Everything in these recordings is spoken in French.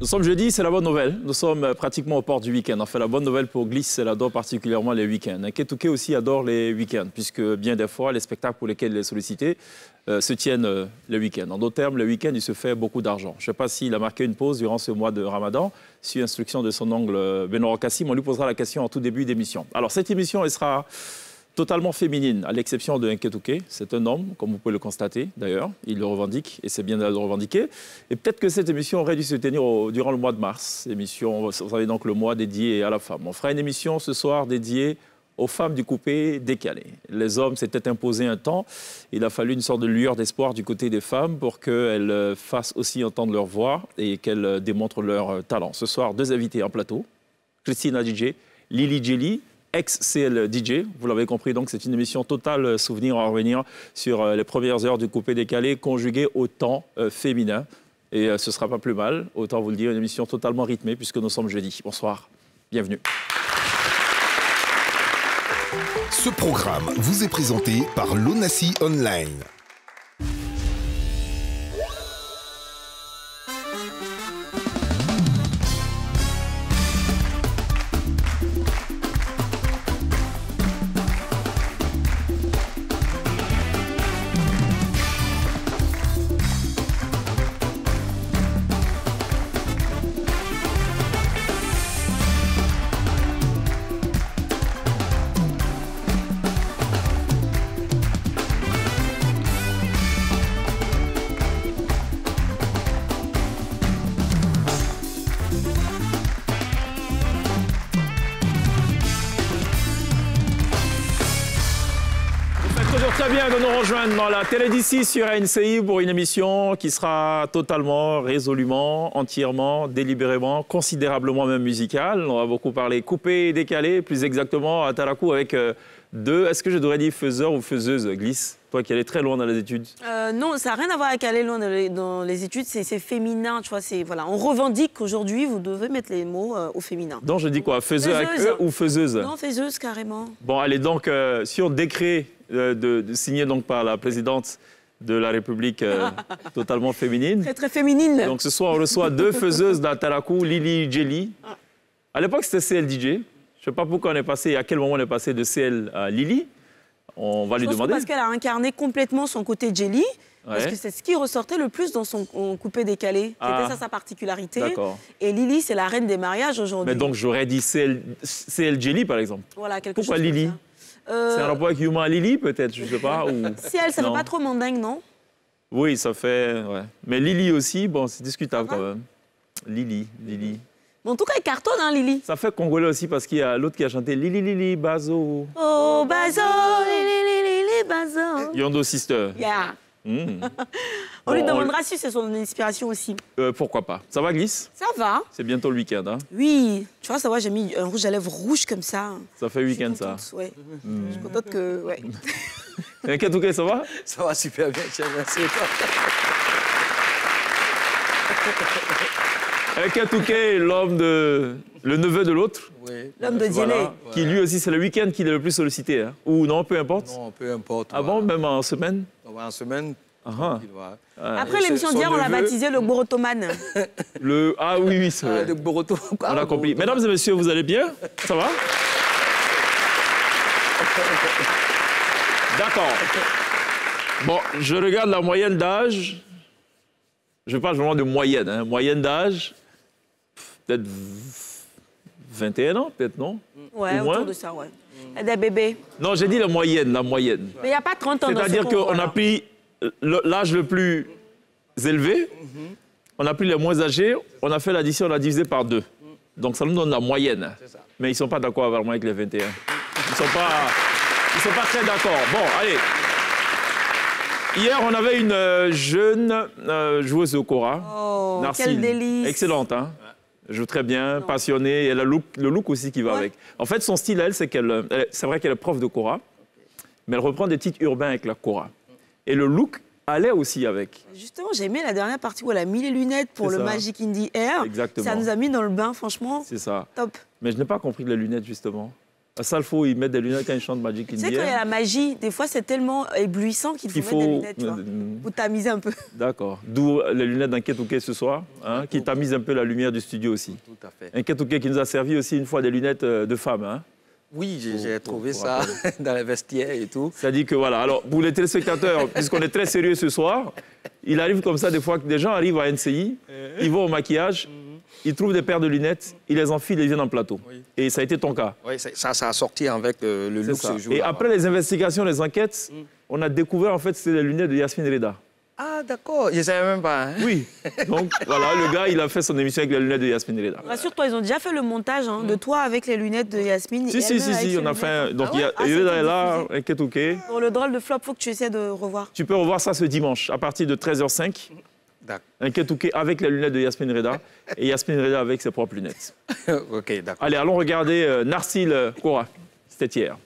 Nous sommes jeudi, c'est la bonne nouvelle. Nous sommes pratiquement au port du week-end. Enfin, la bonne nouvelle pour Glisse, elle adore particulièrement les week-ends. Ketouké aussi adore les week-ends, puisque bien des fois, les spectacles pour lesquels il est sollicité se tiennent les week-ends. En d'autres termes, le week-end, il se fait beaucoup d'argent. Je ne sais pas s'il a marqué une pause durant ce mois de Ramadan. Sur instruction de son oncle Benoît Kassim, on lui posera la question en tout début d'émission. Alors, cette émission, elle sera totalement féminine, à l'exception de Nketouké. C'est un homme, comme vous pouvez le constater, d'ailleurs. Il le revendique, et c'est bien de le revendiquer. Et peut-être que cette émission aurait dû se tenir durant le mois de mars. Émission, vous savez donc, le mois dédié à la femme. On fera une émission ce soir dédiée aux femmes du coupé décalé. Les hommes s'étaient imposés un temps. Il a fallu une sorte de lueur d'espoir du côté des femmes pour qu'elles fassent aussi entendre leur voix et qu'elles démontrent leur talent. Ce soir, deux invités en plateau. Christina DJ, Lily Jelly, ex-CL DJ, vous l'avez compris, donc c'est une émission totale souvenir. On va revenir sur les premières heures du coupé décalé conjuguées au temps féminin. Et ce ne sera pas plus mal, autant vous le dire, une émission totalement rythmée puisque nous sommes jeudi. Bonsoir, bienvenue. Ce programme vous est présenté par l'Onassi Online. Très bien de nous rejoindre dans la télé d'ici sur ANCI pour une émission qui sera totalement, résolument, entièrement, délibérément, considérablement même musicale. On va beaucoup parler coupé et décalé, plus exactement à Tarakou avec deux, est-ce que je devrais dire faiseur ou faiseuse, Glisse? Toi qui allais très loin dans les études. Non, ça n'a rien à voir avec aller loin dans les études, c'est féminin, tu vois, voilà. On revendique qu'aujourd'hui, vous devez mettre les mots au féminin. Donc je dis quoi, faiseur avec E ou faiseuse? Non, faiseuse carrément. Bon, allez, donc sur décret signé donc par la présidente de la République totalement féminine. Très, très féminine. Donc ce soir, on reçoit deux faiseuses d'Atarakou, Lily Jelly. À l'époque, c'était CL DJ. Je ne sais pas pourquoi on est passé, à quel moment on est passé de CL à Lily. On va lui demander. Parce qu'elle a incarné complètement son côté Jelly. Ouais. Parce que c'est ce qui ressortait le plus dans son coupé décalé. C'était ça sa particularité. Et Lily, c'est la reine des mariages aujourd'hui. Mais donc j'aurais dit CL Jelly, par exemple. Voilà, quelque pourquoi chose Lily? C'est un rapport avec Yuma Lily, peut-être, je ne sais pas. Ou... Si elle, ça ne fait pas trop mandingue, non? Oui, ça fait... Ouais. Mais Lily aussi, bon, c'est discutable quand même. Lily. Bon, en tout cas, elle cartonne, hein, Lily. Ça fait congolais aussi parce qu'il y a l'autre qui a chanté Lily, Bazo. Oh, Bazo, Lily, Bazo. Yondo Sister. Yeah. On lui demandera si c'est son inspiration aussi. Pourquoi pas. Ça va, Glisse? Ça va. C'est bientôt le week-end, hein? Oui. Tu vois, ça va, j'ai mis un rouge à lèvres rouge comme ça. Ça fait week-end, ça? Ouais. Je suis contente que... Ouais. Et Ketouké, ça va? Ça va super bien, tiens, merci. Ketouké, le neveu de l'autre. Oui. L'homme de Diélé. Voilà, qui lui aussi, c'est le week-end qu'il est le plus sollicité. Hein? Ou non, peu importe? Non, peu importe. Ah bon, même en semaine? En semaine. Après l'émission d'hier, on l'a baptisé le Borotomane. Ah oui, c'est vrai. Le Boroto. On a compris. Mesdames et messieurs, vous allez bien? Ça va? D'accord. Bon, je regarde la moyenne d'âge. Je parle vraiment de moyenne. Hein. Moyenne d'âge, peut-être 21 ans, peut-être, non? Ouais, autour de ça, ouais. Des bébés. Non, j'ai dit la moyenne. Mais il n'y a pas 30 ans dans ce c'est-à-dire qu'on a pris l'âge le plus élevé, on a pris les moins âgés, on a fait l'addition, on a divisé par 2. Donc ça nous donne la moyenne. Mais ils ne sont pas d'accord vraiment avec les 21. Ils ne sont pas très d'accord. Bon, allez. Hier, on avait une jeune joueuse de kora. Oh, quel délice. Excellente, hein? Elle joue très bien, passionnée. Et elle a le look aussi qui va avec. En fait, son style, c'est vrai qu'elle est prof de kora, mais elle reprend des titres urbains avec la kora. Et le look allait aussi avec. Justement, j'ai aimé la dernière partie où elle a mis les lunettes pour le Magic Indie Air. Exactement. Ça nous a mis dans le bain, franchement. C'est ça. Top. Mais je n'ai pas compris les lunettes, justement. Ça, il faut y mettre des lunettes quand ils chantent Magic India. Tu sais, quand il y a la magie, des fois, c'est tellement éblouissant qu'il faut mettre des lunettes, tu vois, pour tamiser un peu. D'accord. D'où les lunettes d'Nketouké ce soir, hein, qui tamisent un peu la lumière du studio aussi. Tout à fait. Nketouké qui nous a servi aussi une fois des lunettes de femme. Hein. Oui, j'ai trouvé ça dans les vestiaires et tout. Ça dit que voilà, alors pour les téléspectateurs, puisqu'on est très sérieux ce soir, il arrive comme ça des fois que des gens arrivent à NCI, ils vont au maquillage, ils trouvent des paires de lunettes, ils les enfilent et ils viennent en plateau. Oui. Et ça a été ton cas. Oui, ça a sorti avec le look ce jour-là. Et après les investigations, les enquêtes, on a découvert en fait que c'était les lunettes de Yasmine Reda. Ah, d'accord, je ne savais même pas. Hein. Oui, donc voilà, le gars, il a fait son émission avec les lunettes de Yasmine Reda. Rassure-toi, ils ont déjà fait le montage de toi avec les lunettes de Yasmine. Si, on a fait. Donc, Reda est là, Nketouké. Pour le drôle de flop, il faut que tu essaies de revoir. Tu peux revoir ça ce dimanche, à partir de 13h05. Nketouké avec les lunettes de Yasmine Reda et Yasmine Reda avec ses propres lunettes. Ok, d'accord. Allez, allons regarder Narcille Cora. C'était hier.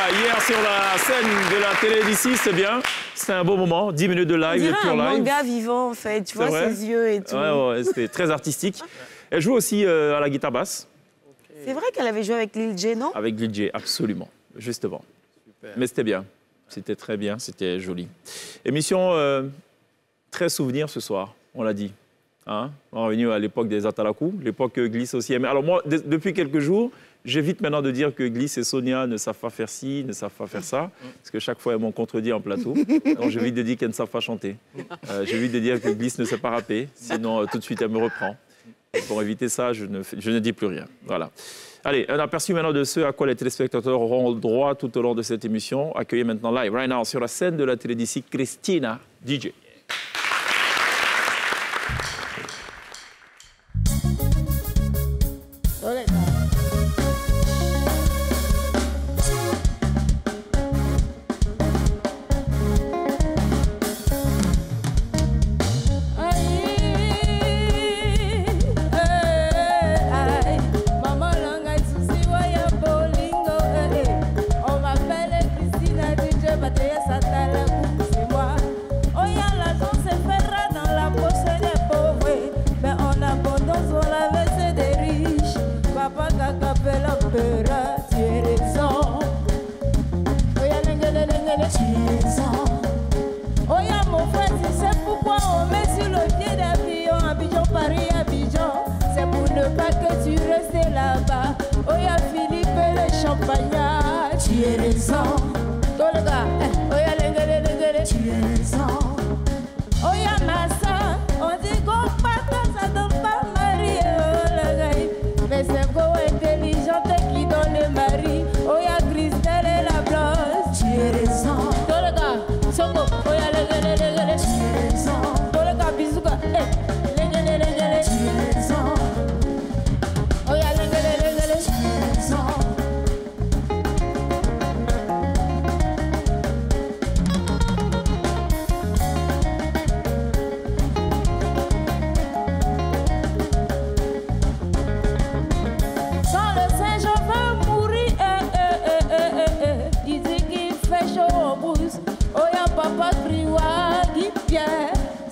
Hier sur la scène de la télé d'ici, c'est bien. C'était un beau moment, 10 minutes de live, de pure live. Un manga vivant en fait, tu vois ses yeux et tout. Ouais, c'était très artistique. Elle joue aussi à la guitare basse. Okay. C'est vrai qu'elle avait joué avec Lil J, non? Avec Lil J, absolument, justement. Super. Mais c'était bien, c'était très bien, c'était joli. Émission très souvenir ce soir, on l'a dit. Hein, on est revenu à l'époque des Atalakou, l'époque Glisse aussi. Mais alors moi, depuis quelques jours, j'évite maintenant de dire que Glisse et Sonia ne savent pas faire ci, ne savent pas faire ça, parce que chaque fois, elles m'ont contredit en plateau. Donc j'évite de dire qu'elles ne savent pas chanter. J'évite de dire que Glisse ne sait pas rapper, sinon tout de suite, elle me reprend. Et pour éviter ça, je ne dis plus rien. Voilà. Allez, un aperçu maintenant de ce à quoi les téléspectateurs auront droit tout au long de cette émission. Accueillez maintenant live, right now, sur la scène de la télé d'ici, Christina DJ. Satala, c'est moi. Oh, y'a la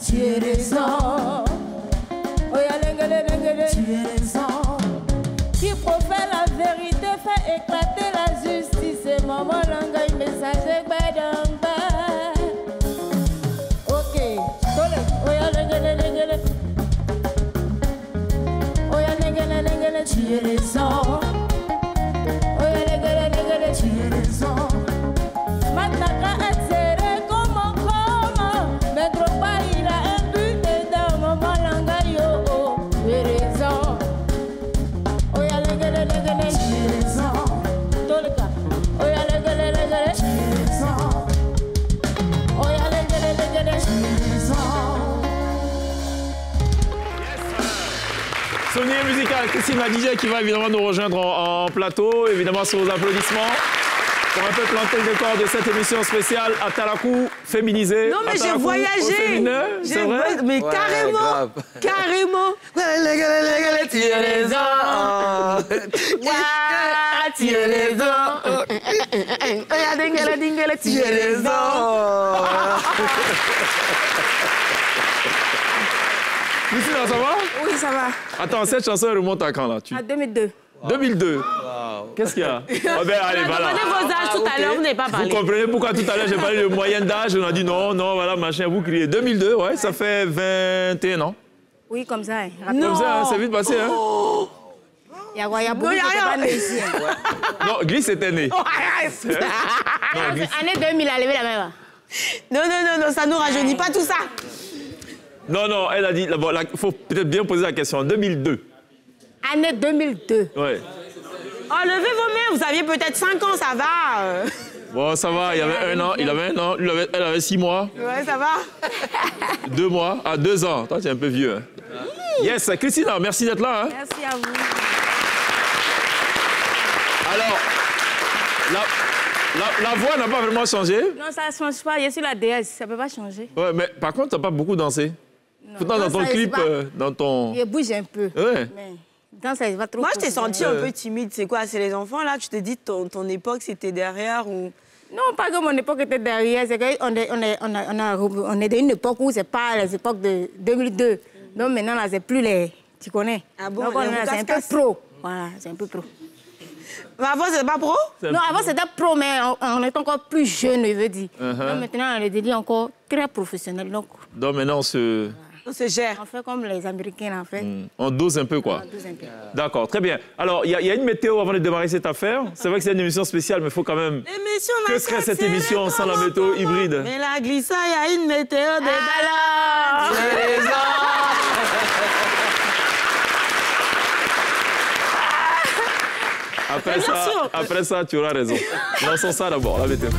tu es raison. Oh, ya lengele, tu es raison. Qui profère la vérité fait éclater la justice. Et maman langa, il message badamba. Ok, oh, ya lengele. Oh, ya lengele, tu es raison. Oh, ya lengele, tu es raison. Mataka etzere como, mais trop pas il a un but dedans, maman langa yo, tu es raison. Oh ya lengele, tu es raison. Tolika, oh ya lengele, tu es raison. Oh ya lengele, tu es raison. Souvenir musical, Christine la DJ qui va évidemment nous rejoindre en plateau, évidemment sur vos applaudissements. Pour un peu planter le décor de cette émission spéciale à Atalakou féminisée. Non, mais j'ai voyagé. C'est vrai? Mais ouais, carrément. Carrément. Tu es raison. Tu es raison. Tu es raison. Christine, ça va? Oui, ça va. Attends, cette chanson elle remonte à quand là? À 2002. 2002. Qu'est-ce qu'il y a? Oh ben, allez, voilà. Vous vos âges tout à l'heure, vous n'avez pas parlé. Vous comprenez pourquoi tout à l'heure j'ai parlé de moyenne d'âge? On a dit non, voilà, machin, vous criez. 2002, ouais, ça fait 21 ans. Oui, comme ça. Non. Comme ça, c'est vite passé, hein? Il y a beaucoup de pas né ici. Non, Gliss était né. Année 2000, elle a levé la main. Non, ça ne nous rajeunit pas tout ça. Non, elle a dit, il faut peut-être bien poser la question. 2002. Année 2002. Ouais. Oh, levez vos mains, vous aviez peut-être 5 ans, ça va. Bon, ça va, il y avait 1 an, il avait 1 an, elle avait 6 mois. Ouais, ça va. 2 mois, 2 ans. Toi, tu es un peu vieux. Hein. Yes, Christine, merci d'être là. Hein. Merci à vous. Alors, la voix n'a pas vraiment changé. Non, ça ne change pas, je suis la déesse, ça ne peut pas changer. Ouais, mais par contre, tu n'as pas beaucoup dansé. Non. Pourtant, dans ton clip, dans ton... Je bouge un peu. Ouais. Mais... Ça va trop. Moi, je t'ai senti un peu timide. C'est quoi? C'est les enfants, là? Tu te dis ton époque, c'était derrière ou... Non, pas que mon époque était derrière. C'est qu'on est d'une époque où c'est pas les époques de 2002. Donc maintenant, là, c'est plus les... Tu connais? Ah bon? Donc c'est un peu pro. Voilà, c'est un peu pro. Mais avant, c'était pas pro? Non, avant, c'était pro, mais on est encore plus jeune, je veux dire. Donc maintenant, on est devenu encore très professionnel. Donc maintenant, on se gère. On fait comme les Américains, en fait. On dose un peu, quoi. On dose un peu. D'accord, très bien. Alors, il y a une météo avant de démarrer cette affaire. C'est vrai que c'est une émission spéciale, mais il faut quand même... Que serait cette émission sans la météo hybride? Mais la glissa, il y a une météo de Dallas. J'ai raison. Après ça, tu auras raison. Lançons ça d'abord, la météo.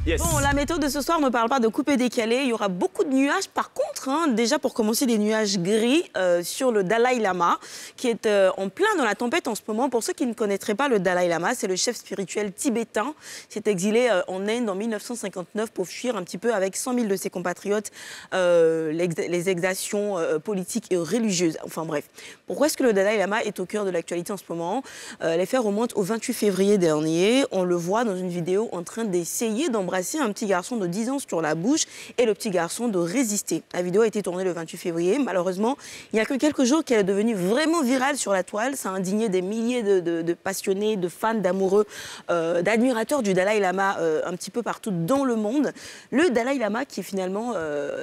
Yes. Bon, la météo de ce soir ne parle pas de couper décalé. Il y aura beaucoup de nuages. Par contre, déjà pour commencer, des nuages gris sur le Dalai Lama, qui est en plein dans la tempête en ce moment. Pour ceux qui ne connaîtraient pas le Dalai Lama, c'est le chef spirituel tibétain. Il s'est exilé en Inde en 1959 pour fuir un petit peu avec 100 000 de ses compatriotes les exactions politiques et religieuses. Enfin bref. Pourquoi est-ce que le Dalai Lama est au cœur de l'actualité en ce moment? Les faits remontent au 28 février dernier. On le voit dans une vidéo en train d'essayer d'embrasser un petit garçon de 10 ans sur la bouche et le petit garçon de résister. La vidéo a été tournée le 28 février. Malheureusement, il n'y a que quelques jours qu'elle est devenue vraiment virale sur la toile. Ça a indigné des milliers de passionnés, de fans, d'amoureux, d'admirateurs du Dalai Lama un petit peu partout dans le monde. Le Dalai Lama qui finalement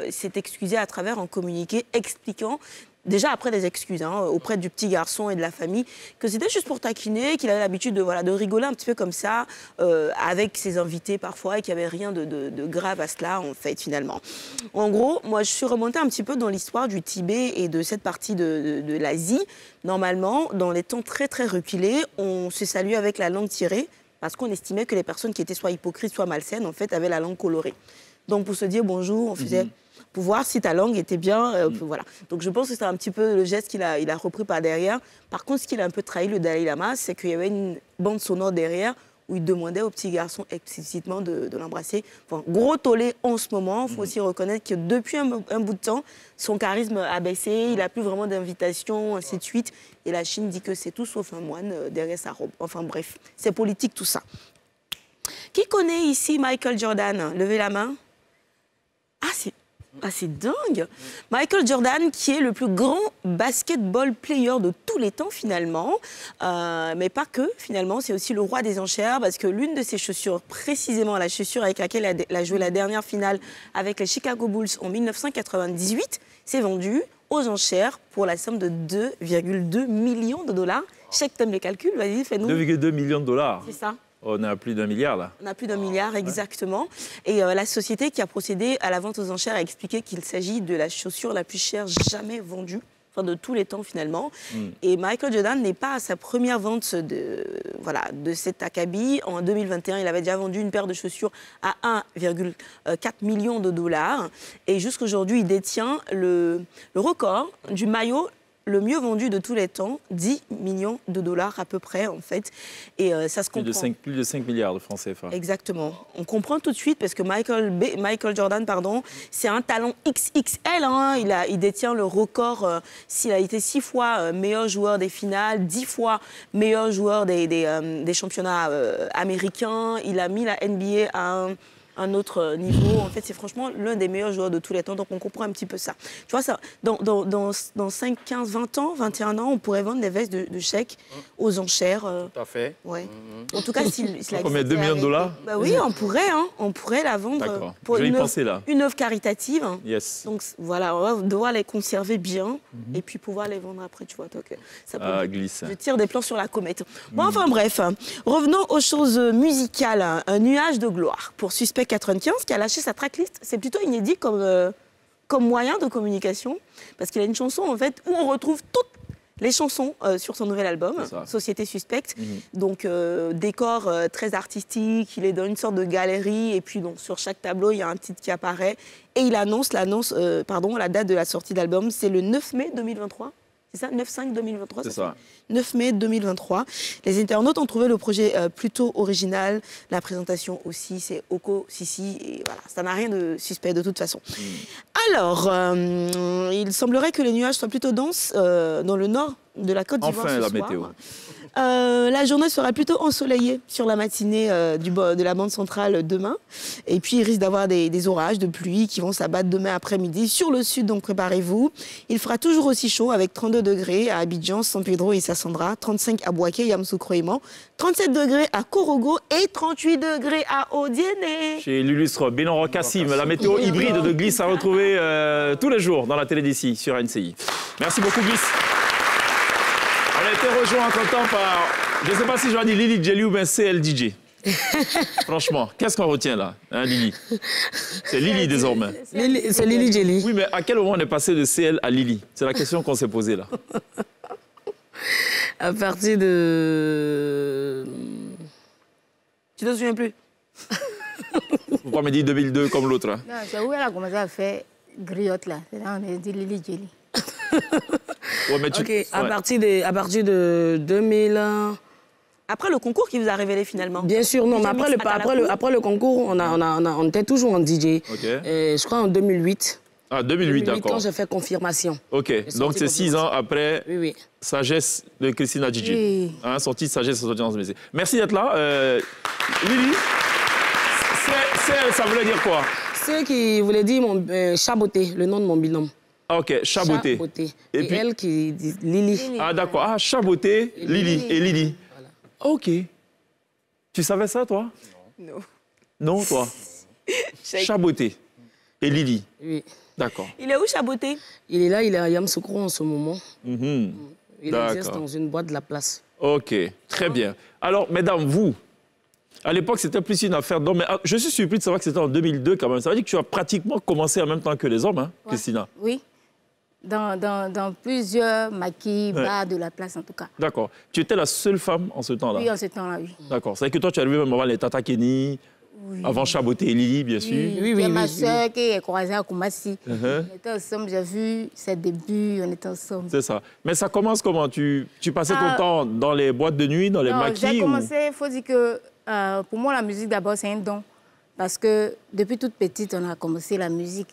s'est excusé à travers un communiqué expliquant déjà après des excuses auprès du petit garçon et de la famille, que c'était juste pour taquiner, qu'il avait l'habitude de rigoler un petit peu comme ça, avec ses invités parfois, et qu'il n'y avait rien de grave à cela, en fait, finalement. En gros, moi, je suis remontée un petit peu dans l'histoire du Tibet et de cette partie de l'Asie. Normalement, dans les temps très, très reculés, on se saluait avec la langue tirée, parce qu'on estimait que les personnes qui étaient soit hypocrites, soit malsaines, en fait, avaient la langue colorée. Donc, pour se dire bonjour, on faisait... pour voir si ta langue était bien, voilà. Donc je pense que c'est un petit peu le geste qu'il a repris par derrière. Par contre, ce qu'il a un peu trahi, le Dalai Lama, c'est qu'il y avait une bande sonore derrière où il demandait au petit garçon explicitement de l'embrasser. Enfin, gros tollé en ce moment. Il faut aussi reconnaître que depuis un bout de temps, son charisme a baissé, il n'a plus vraiment d'invitation, ainsi de suite. Et la Chine dit que c'est tout sauf un moine derrière sa robe. Enfin bref, c'est politique tout ça. Qui connaît ici Michael Jordan? Levez la main. Ah, c'est dingue. Michael Jordan, qui est le plus grand basketball player de tous les temps, finalement. Mais pas que, finalement. C'est aussi le roi des enchères, parce que l'une de ses chaussures, précisément la chaussure avec laquelle il a joué la dernière finale avec les Chicago Bulls en 1998, s'est vendue aux enchères pour la somme de 2,2 millions de dollars. Je sais que tu aimes les calculs, vas-y, fais-nous. 2,2 millions de dollars. C'est ça. On est à plus d'1 milliard, là. On a plus d'1 milliard, exactement. Et la société qui a procédé à la vente aux enchères a expliqué qu'il s'agit de la chaussure la plus chère jamais vendue, enfin de tous les temps finalement. Et Michael Jordan n'est pas à sa première vente de cet acabit. En 2021, il avait déjà vendu une paire de chaussures à 1,4 million de dollars. Et jusqu'aujourd'hui, il détient le record du maillot le mieux vendu de tous les temps, 10 millions de dollars à peu près, en fait. Et ça se comprend. Plus de 5 milliards de francs CFA. Exactement. On comprend tout de suite parce que Michael Jordan, c'est un talent XXL. Hein. Il détient le record. Il a été 6 fois meilleur joueur des finales, 10 fois meilleur joueur des championnats américains. Il a mis la NBA à un autre niveau. En fait, c'est franchement l'un des meilleurs joueurs de tous les temps. Donc, on comprend un petit peu ça. Tu vois, ça, dans 5, 15, 20 ans, 21 ans, on pourrait vendre des vestes de chèques aux enchères. Tout à fait. Ouais. En tout cas, s'il a combien, 2 millions de dollars? Bah oui, on pourrait la vendre pour une œuvre caritative. Yes. Donc, voilà, on va devoir les conserver bien et puis pouvoir les vendre après, tu vois. Donc, ça peut glisse. Je tire des plans sur la comète. Bon, enfin, bref. Revenons aux choses musicales. Un nuage de gloire pour Suspect 95 qui a lâché sa tracklist. C'est plutôt inédit comme moyen de communication parce qu'il a une chanson en fait où on retrouve toutes les chansons sur son nouvel album, Société Suspecte. Donc décor très artistique, il est dans une sorte de galerie et puis donc, sur chaque tableau il y a un titre qui apparaît et il annonce la date de la sortie d'album, c'est le 9 mai 2023. C'est ça, 9/5/2023. C'est ça. 9 mai 2023. Les internautes ont trouvé le projet plutôt original. La présentation aussi, c'est Oko Sissi. Et voilà, ça n'a rien de suspect de toute façon. Alors, il semblerait que les nuages soient plutôt denses dans le nord de la Côte d'Ivoire ce soir. Météo. La journée sera plutôt ensoleillée sur la matinée de la bande centrale demain. Et puis, il risque d'avoir des orages de pluie qui vont s'abattre demain après-midi sur le sud, donc préparez-vous. Il fera toujours aussi chaud avec 32 degrés à Abidjan, San Pedro et Sassandra, 35 à Bouaké, Yamoussoukro et Mans, 37 degrés à Korogo et 38 degrés à Odiéné. Chez l'illustre Bénor Kassim, la météo hybride de Glisse à retrouver tous les jours dans la télé d'ici sur NCI. Merci beaucoup, Glisse. On a été rejoint entre-temps par, je ne sais pas si je vais dire Lily Jelly ou bien CLDJ. Franchement, qu'est-ce qu'on retient là, hein, Lily? C'est Lily désormais. C'est Lily Jelly. Oui, mais à quel moment on est passé de CL à Lily? C'est la question qu'on s'est posée là. À partir de... Tu te souviens plus? Faut pas me dire 2002 comme l'autre. Hein. Non, c'est où elle a commencé à faire griotte là. C'est là on a dit Lily Jelly. Ouais, mais Ok, à partir de 2000... Après le concours qui vous a révélé finalement. Bien sûr, non, mais après le concours, on était toujours en DJ. Okay. Je crois en 2008. Ah, 2008, d'accord. Quand j'ai fait confirmation. Ok, donc c'est 6 ans après Sagesse de Christina DJ. Oui. Hein, sortie de Sagesse, sortie dans ce métier. Merci d'être là. Lily, ça voulait dire quoi? Ce qui voulait dire Chaboté, le nom de mon binôme. Ah, ok, Chaboté. Et puis elle qui dit Lily. Ah, d'accord. Ah, Chaboté, Lily et Lily. Voilà. Ok. Tu savais ça, toi? Non. Non, toi? Chaboté et Lily. Oui. D'accord. Il est où, Chaboté? Il est là, il est à Yamoussoukro en ce moment. Il exerce dans une boîte de la place. Ok, très bien. Alors, mesdames, vous, à l'époque, c'était plus une affaire d'hommes. Mais je suis surpris de savoir que c'était en 2002 quand même. Ça veut dire que tu as pratiquement commencé en même temps que les hommes, hein, Christina? Oui. Dans plusieurs maquis, bars de la place en tout cas. D'accord. Tu étais la seule femme en ce temps-là? Oui, en ce temps-là, oui. D'accord. C'est que toi, tu es arrivé même avant les Tata Kenny, avant Chaboté et Lily, bien sûr. Oui, ma soeur qui est croisée à Koumassi. On était ensemble, j'ai vu ses débuts, on était ensemble. C'est ça. Mais ça commence comment? Tu passais ton temps dans les boîtes de nuit, dans les maquis? J'ai commencé, il faut dire que pour moi, la musique d'abord, c'est un don. Parce que depuis toute petite, on a commencé la musique.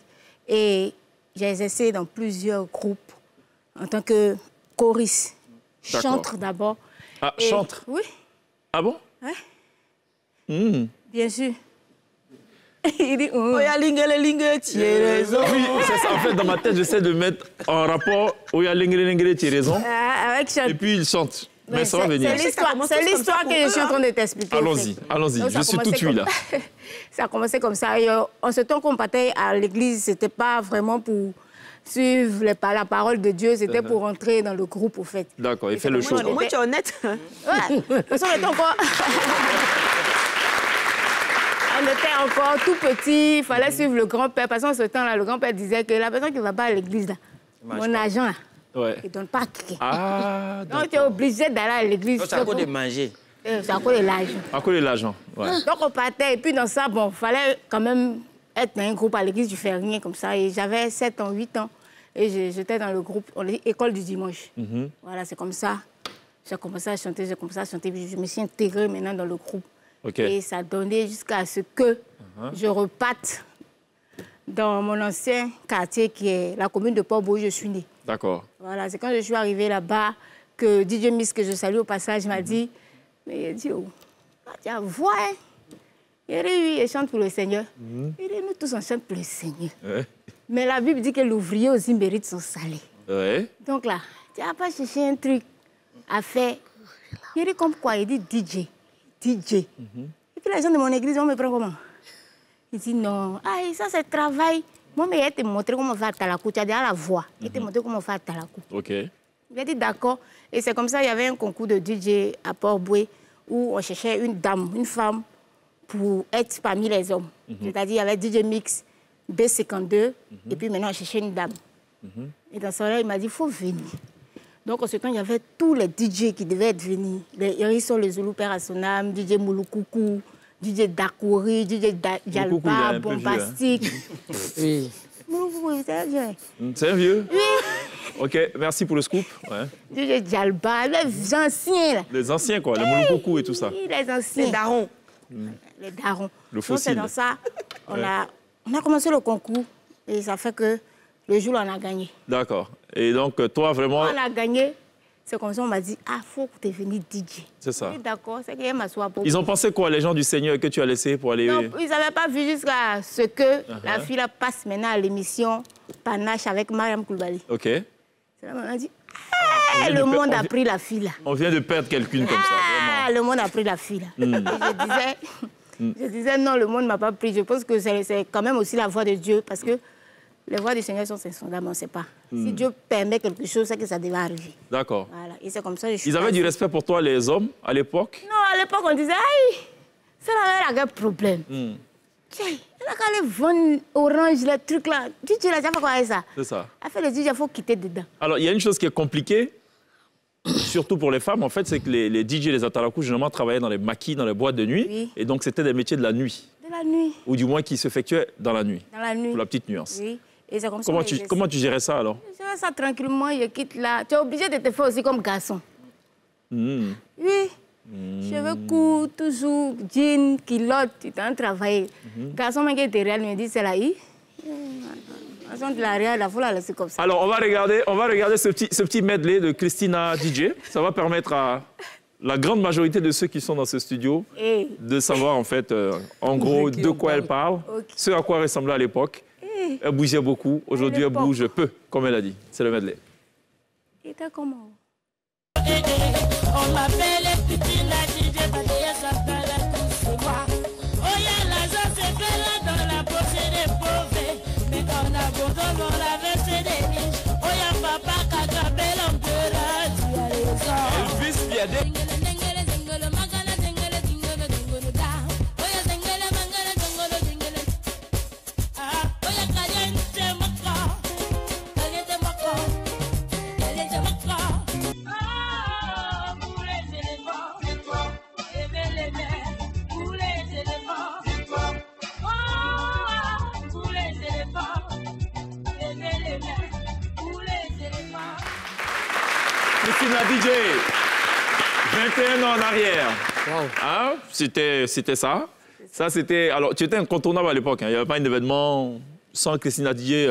Et j'ai exercé dans plusieurs groupes en tant que choriste. Chantre d'abord. Ah, chantre? Oui. Ah bon? Ouais. Bien sûr. Il dit... Oya lingue, tu as raison. Oui, c'est ça. En fait, dans ma tête, j'essaie de mettre en rapport Oya lingue, tu as raison. Avec Et puis il chante. Mais ça va venir. C'est l'histoire que je suis en train de t'expliquer. Allons-y, allons-y. Je suis tout tué là. Ça a commencé comme ça. Et en ce temps qu'on partait à l'église, c'était pas vraiment pour suivre la parole de Dieu, c'était pour entrer dans le groupe, au fait. D'accord, il fait le show. Au moins, tu es honnête. Ouais, parce qu'on était encore... On était encore tout petit, il fallait suivre le grand-père. Parce qu'en ce temps-là, le grand-père disait que la personne qui ne va pas à l'église, là, mon argent, là, ouais. il ne donne pas à quelqu'un. Ah, donc, tu es obligé d'aller à l'église. C'est à cause de manger. C'est à cause de l'argent. À cause de l'argent, ouais. Donc, on partait. Et puis, dans ça, bon, il fallait quand même être dans un groupe à l'église, tu fais rien comme ça. Et j'avais 7 ans, 8 ans. Et j'étais dans le groupe, école du dimanche. Voilà, c'est comme ça. J'ai commencé à chanter, Puis je me suis intégrée maintenant dans le groupe. Okay. Et ça donnait jusqu'à ce que je reparte dans mon ancien quartier, qui est la commune de Port-Beau, où je suis née. D'accord. Voilà, c'est quand je suis arrivée là-bas que DJ Miss, que je salue au passage, m'a dit, mais il dit, oh, tu as voix, hein? Il dit, oui, il chante pour le Seigneur. Il dit, nous tous, on chante pour le Seigneur. Ouais. Mais la Bible dit que l'ouvrier aussi mérite son salaire. Ouais. Donc là, tu n'as pas cherché un truc à faire. Il dit comme quoi? Il dit DJ. Et puis les gens de mon église, on me prend comment? Il dit non, ah, ça c'est travail. Moi, mais il te montrer comment faire Talakou. Tu as déjà la voix. Il te montrer comment faire Talakou. Ok. Il a dit d'accord. Et c'est comme ça, il y avait un concours de DJ à Port-Boué où on cherchait une dame, une femme, pour être parmi les hommes. C'est-à-dire, il y avait DJ Mix, B52, et puis maintenant, on cherchait une dame. Et dans ce moment-là, il m'a dit, il faut venir. Donc, en ce temps, il y avait tous les DJ qui devaient être venus. Les Hérisson, les Zoulou, Père Assonam, DJ Mouloukoukou, DJ Dakouri, DJ Djalba, Bombastique. Oui. Mouloukoukou, c'est vieux. C'est vieux? Oui. Ok, merci pour le scoop. Ouais. DJ Djalba, les anciens, là. Les anciens, quoi, les Mouloukoukou et tout ça. Oui, les anciens. Les darons. Les darons. Le fossile. Donc, c'est dans ça, on a commencé le concours et ça fait que le jour, on a gagné. D'accord. Et donc, toi, vraiment... On a gagné. C'est comme ça, on m'a dit, ah, faut que tu deviennes DJ. C'est ça. D'accord, c'est qu'il m'assoit pour... Ils ont pensé quoi, les gens du Seigneur, que tu as laissé pour aller... Non, ils n'avaient pas vu jusqu'à ce que la fille passe maintenant à l'émission Panache avec Mariam Koulibaly. Ok. C'est là qu'on a dit, ah, le monde a pris la fille là. On vient de perdre quelqu'une comme ça, vraiment. Ah, le monde a pris la fille là. Je disais, non, le monde ne m'a pas pris. Je pense que c'est quand même aussi la voix de Dieu, parce que les voix du Seigneur sont insondables, on ne sait pas. Si Dieu permet quelque chose, c'est que ça devait arriver. D'accord. Voilà. Et c'est comme ça que je suis. Ils avaient du respect pour toi, les hommes, à l'époque? Non, à l'époque, on disait, aïe, ça n'a pas de problème. Tiens, il a qu'à aller vendre orange, les trucs là. DJ, là, tu as fait quoi avec ça? C'est ça. A fait le DJ, il faut quitter dedans. Alors, il y a une chose qui est compliquée, surtout pour les femmes, en fait, c'est que les DJ, les atalakou, généralement, travaillaient dans les maquis, dans les boîtes de nuit. Oui. Et donc, c'était des métiers de la nuit. De la nuit. Ou du moins qui s'effectuaient dans la nuit. Dans la nuit. Pour la petite nuance. Oui. Et comme comment tu gérais ça, alors? Je gérais ça tranquillement, je quitte là. Tu es obligé de te faire aussi comme garçon. Oui. Cheveux courts, toujours, jeans, culotte, tu t'en travailles. Garçon, qui était réel, me dit, c'est là, comme ça. Alors, on va regarder ce petit medley de Christina DJ. Ça va permettre à la grande majorité de ceux qui sont dans ce studio de savoir, en fait, en gros, de quoi elle parle, ce à quoi elle ressemblait à l'époque. Elle bougeait beaucoup. Aujourd'hui, elle bouge peu, comme elle a dit. C'est le medley. Et t'as comment? On m'appelle la DJ parce que ça s'appelle tous moi. Oh, y a l'argent, c'est fait là dans la poche des pauvres. Mais quand on a besoin, on la verse des riches. Oh, y a papa qui a appelé l'homme de la tu as raison. Elvis, il y a des... Christina DJ, 21 ans en arrière. Wow. Hein? C'était ça. Ça, c'était... Alors, tu étais incontournable à l'époque. Hein. Il n'y avait pas un événement sans Christina DJ,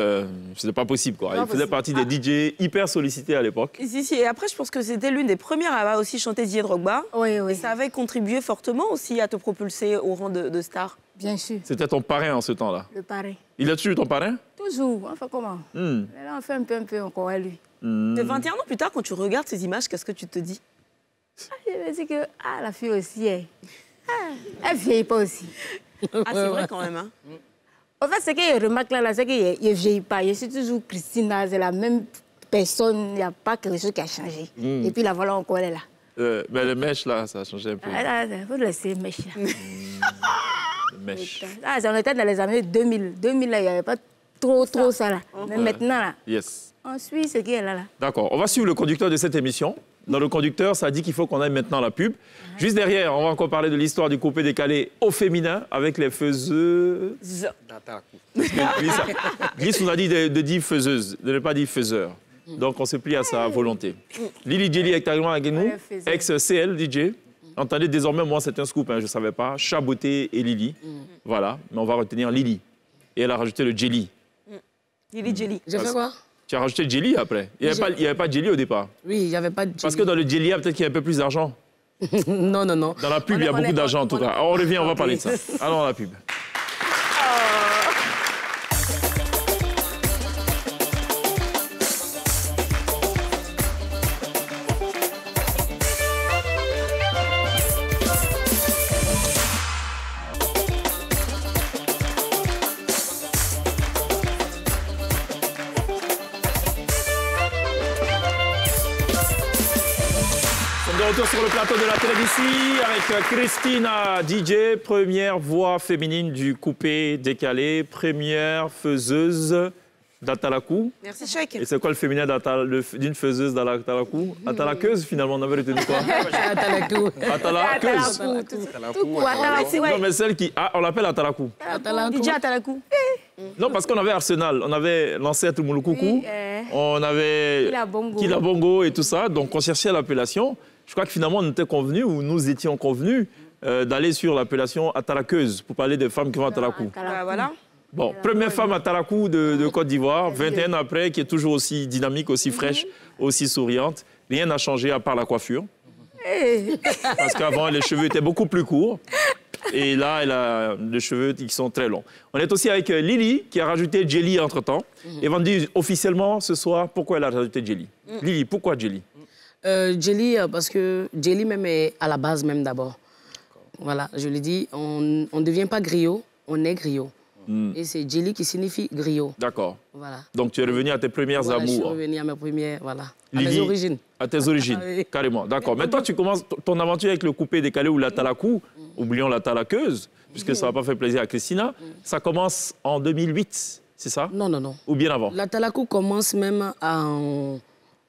ce n'est pas possible, quoi. Il faisait partie des DJ hyper sollicités à l'époque. Si. Et après, je pense que c'était l'une des premières à avoir aussi chanté Didier Drogba. Oui. Et ça avait contribué fortement aussi à te propulser au rang de star. Bien sûr. C'était ton parrain en ce temps-là. Le parrain. Il a toujours ton parrain? Toujours. Enfin, comment Mais là, on fait un peu encore à lui. De 21 ans plus tard, quand tu regardes ces images, qu'est-ce que tu te dis? Je me dis que la fille aussi, elle ne vieillit pas aussi. Ah, c'est vrai quand même, hein. En fait, ce que je remarque là, c'est qu'il ne vieillit pas. Je suis toujours Christina, c'est la même personne, il n'y a pas quelque chose qui a changé. Et puis la voilà encore, elle est là. Mais le mèche, là, ça a changé un peu. Il faut laisser le mèche, là. Le mèche. On était dans les années 2000. 2000, là, il n'y avait pas trop ça, là. Mais maintenant, là, Yes. on suit ce qui est là. D'accord. On va suivre le conducteur de cette émission. Dans le conducteur, ça dit qu'il faut qu'on aille maintenant la pub. Juste derrière, on va encore parler de l'histoire du coupé décalé au féminin avec les faiseuses. Glisse nous a dit de dire faiseuse, de ne pas dire faiseur. Donc on se plie à sa volonté. Lily Jelly est avec nous, ex-CL DJ. Entendez, désormais, moi, c'est un scoop, hein, je ne savais pas. Chaboté et Lily. Voilà, mais on va retenir Lily. Et elle a rajouté le Jelly. Lily Jelly. J'ai fait quoi? Tu as rajouté Jelly après. Il n'y avait pas de Jelly au départ. Oui, il n'y avait pas de Jelly. Parce que dans le Jelly, peut-être qu'il y a un peu plus d'argent. Non. Dans la pub, il y a beaucoup d'argent en tout cas. On revient, on va parler de ça. Allons à la pub. De retour sur le plateau de la télévision avec Christina DJ, première voix féminine du coupé décalé, première faiseuse d'Atalakou. Merci, Chèque. Et c'est quoi le féminin d'une faiseuse d'Atalakou? Atalaqueuse, finalement, on avait retenu quoi? Atalakou. Atalaqueuse. Non, mais celle qui... Ah, on l'appelle Atalakou. DJ Atalakou. Non, parce qu'on avait Arsenal, on avait l'ancêtre Mouloukoukou, on avait Kilabongo et tout ça, donc on cherchait l'appellation. Je crois que finalement, on était convenus, ou nous étions convenus, d'aller sur l'appellation Atalaqueuse pour parler des femmes qui vont à Atalakou. Voilà. Bon, première femme à Atalakou de Côte d'Ivoire, 21 ans après, qui est toujours aussi dynamique, aussi fraîche, aussi souriante. Rien n'a changé à part la coiffure. Parce qu'avant, les cheveux étaient beaucoup plus courts. Et là, elle a des cheveux qui sont très longs. On est aussi avec Lily, qui a rajouté Jelly entre-temps. Et va nous dire officiellement ce soir pourquoi elle a rajouté Jelly. Lily, pourquoi Jelly? Jelly, parce que Jelly même est à la base même d'abord. Voilà, je le dis, on ne devient pas griot, on est griot. Et c'est Jelly qui signifie griot. D'accord. Voilà. Donc tu es revenu à tes premières amours. Je suis revenu à mes premières, voilà. Lily, à mes origines. À tes origines, Oui. carrément. D'accord. Mais toi, tu commences ton aventure avec le coupé décalé ou la talakou, oublions la talaqueuse, puisque ça n'a pas fait plaisir à Christina. Ça commence en 2008, c'est ça? Non. Ou bien avant? La Talakou commence même en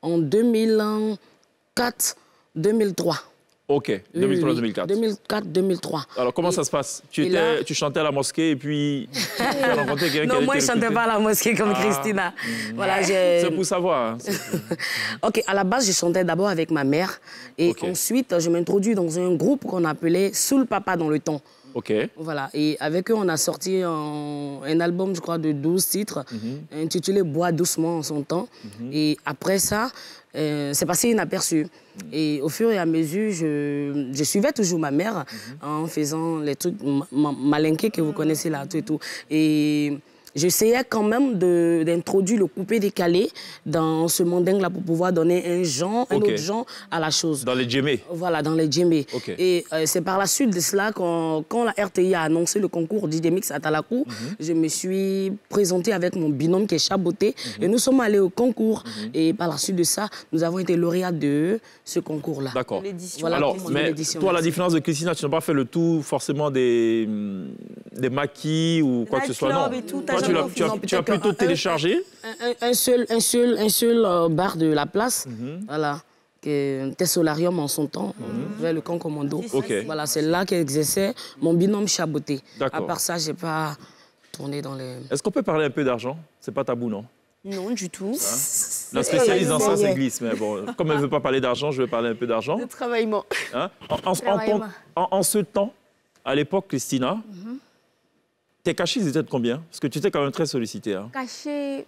2004, 2003. OK, 2003-2004. 2004-2003. Alors, comment ça se passe? Tu chantais à la mosquée et puis tu as rencontré quelqu'un qui Non, moi, allait je ne chantais pas à la mosquée comme Christina. Voilà, c'est pour savoir. Hein. OK, à la base, je chantais d'abord avec ma mère. Et ensuite, je m'introduis dans un groupe qu'on appelait Soul Papa dans le temps. OK. Voilà, et avec eux, on a sorti un album, je crois, de 12 titres, intitulé Bois doucement en son temps. Et après ça, c'est passé inaperçu. Et au fur et à mesure, je suivais toujours ma mère en faisant les trucs malinqués que vous connaissez là, tout et tout. Et j'essayais quand même d'introduire le coupé décalé dans ce mandingue-là pour pouvoir donner un autre genre à la chose. Dans les djembés. Voilà, dans les djembés. Et c'est par la suite de cela, quand la RTI a annoncé le concours DJ Mix à Talakou, je me suis présentée avec mon binôme qui est Chaboté. Et nous sommes allés au concours. Et par la suite de ça, nous avons été lauréats de ce concours-là. D'accord. Voilà, alors, mais toi, à la différence de Christina, tu n'as pas fait le tout forcément des maquis ou quoi que ce soit, non? Tu as plutôt téléchargé un seul bar de la place, voilà, qui est Tessolarium en son temps, vers le camp commando. Voilà, c'est là qu'exerçait mon binôme Chaboté. À part ça, je n'ai pas tourné dans les... Est-ce qu'on peut parler un peu d'argent? C'est pas tabou, non? Non, du tout. La spécialiste dans ça, c'est Glisse. Mais bon, comme elle ne veut pas parler d'argent, je vais parler un peu d'argent. Le travaillement. Hein? En ce temps, à l'époque, Christina, Tes cachets, ils étaient de combien? Parce que tu étais quand même très sollicité. Hein. Cachet.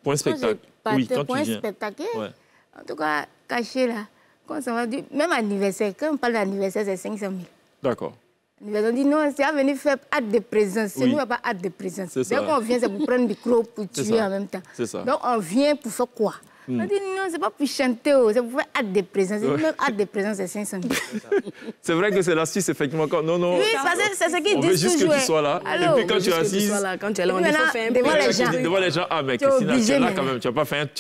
Pour un spectacle. Oui, quand pour tu un viens. spectacle. Ouais. En tout cas, cachet là. Quand ça va dire, même anniversaire, quand on parle d'anniversaire, c'est 500 000. D'accord. On dit non, c'est à venir faire acte de présence. Oui. C'est nous, pas acte de présence. C'est ça. Dès qu'on vient, c'est pour prendre le micro, pour C'est tuer ça. en même temps. C'est ça. Donc on vient pour faire quoi? On dit non, c'est pas pour chanter, c'est pour faire acte de présence. Ouais. Même acte de présence, c'est 500 000. C'est vrai que c'est l'astuce, effectivement. Non, non. Oui, parce que c'est ce qu'ils On veut disent juste toujours. que tu sois là. Alors, Et puis quand tu es assise, Quand tu es là, on dit Maintenant, faut faire un devant peu. les gens. devant les gens, ah, mais Tu es Christina, tu obligé es là maintenant. quand même. Tu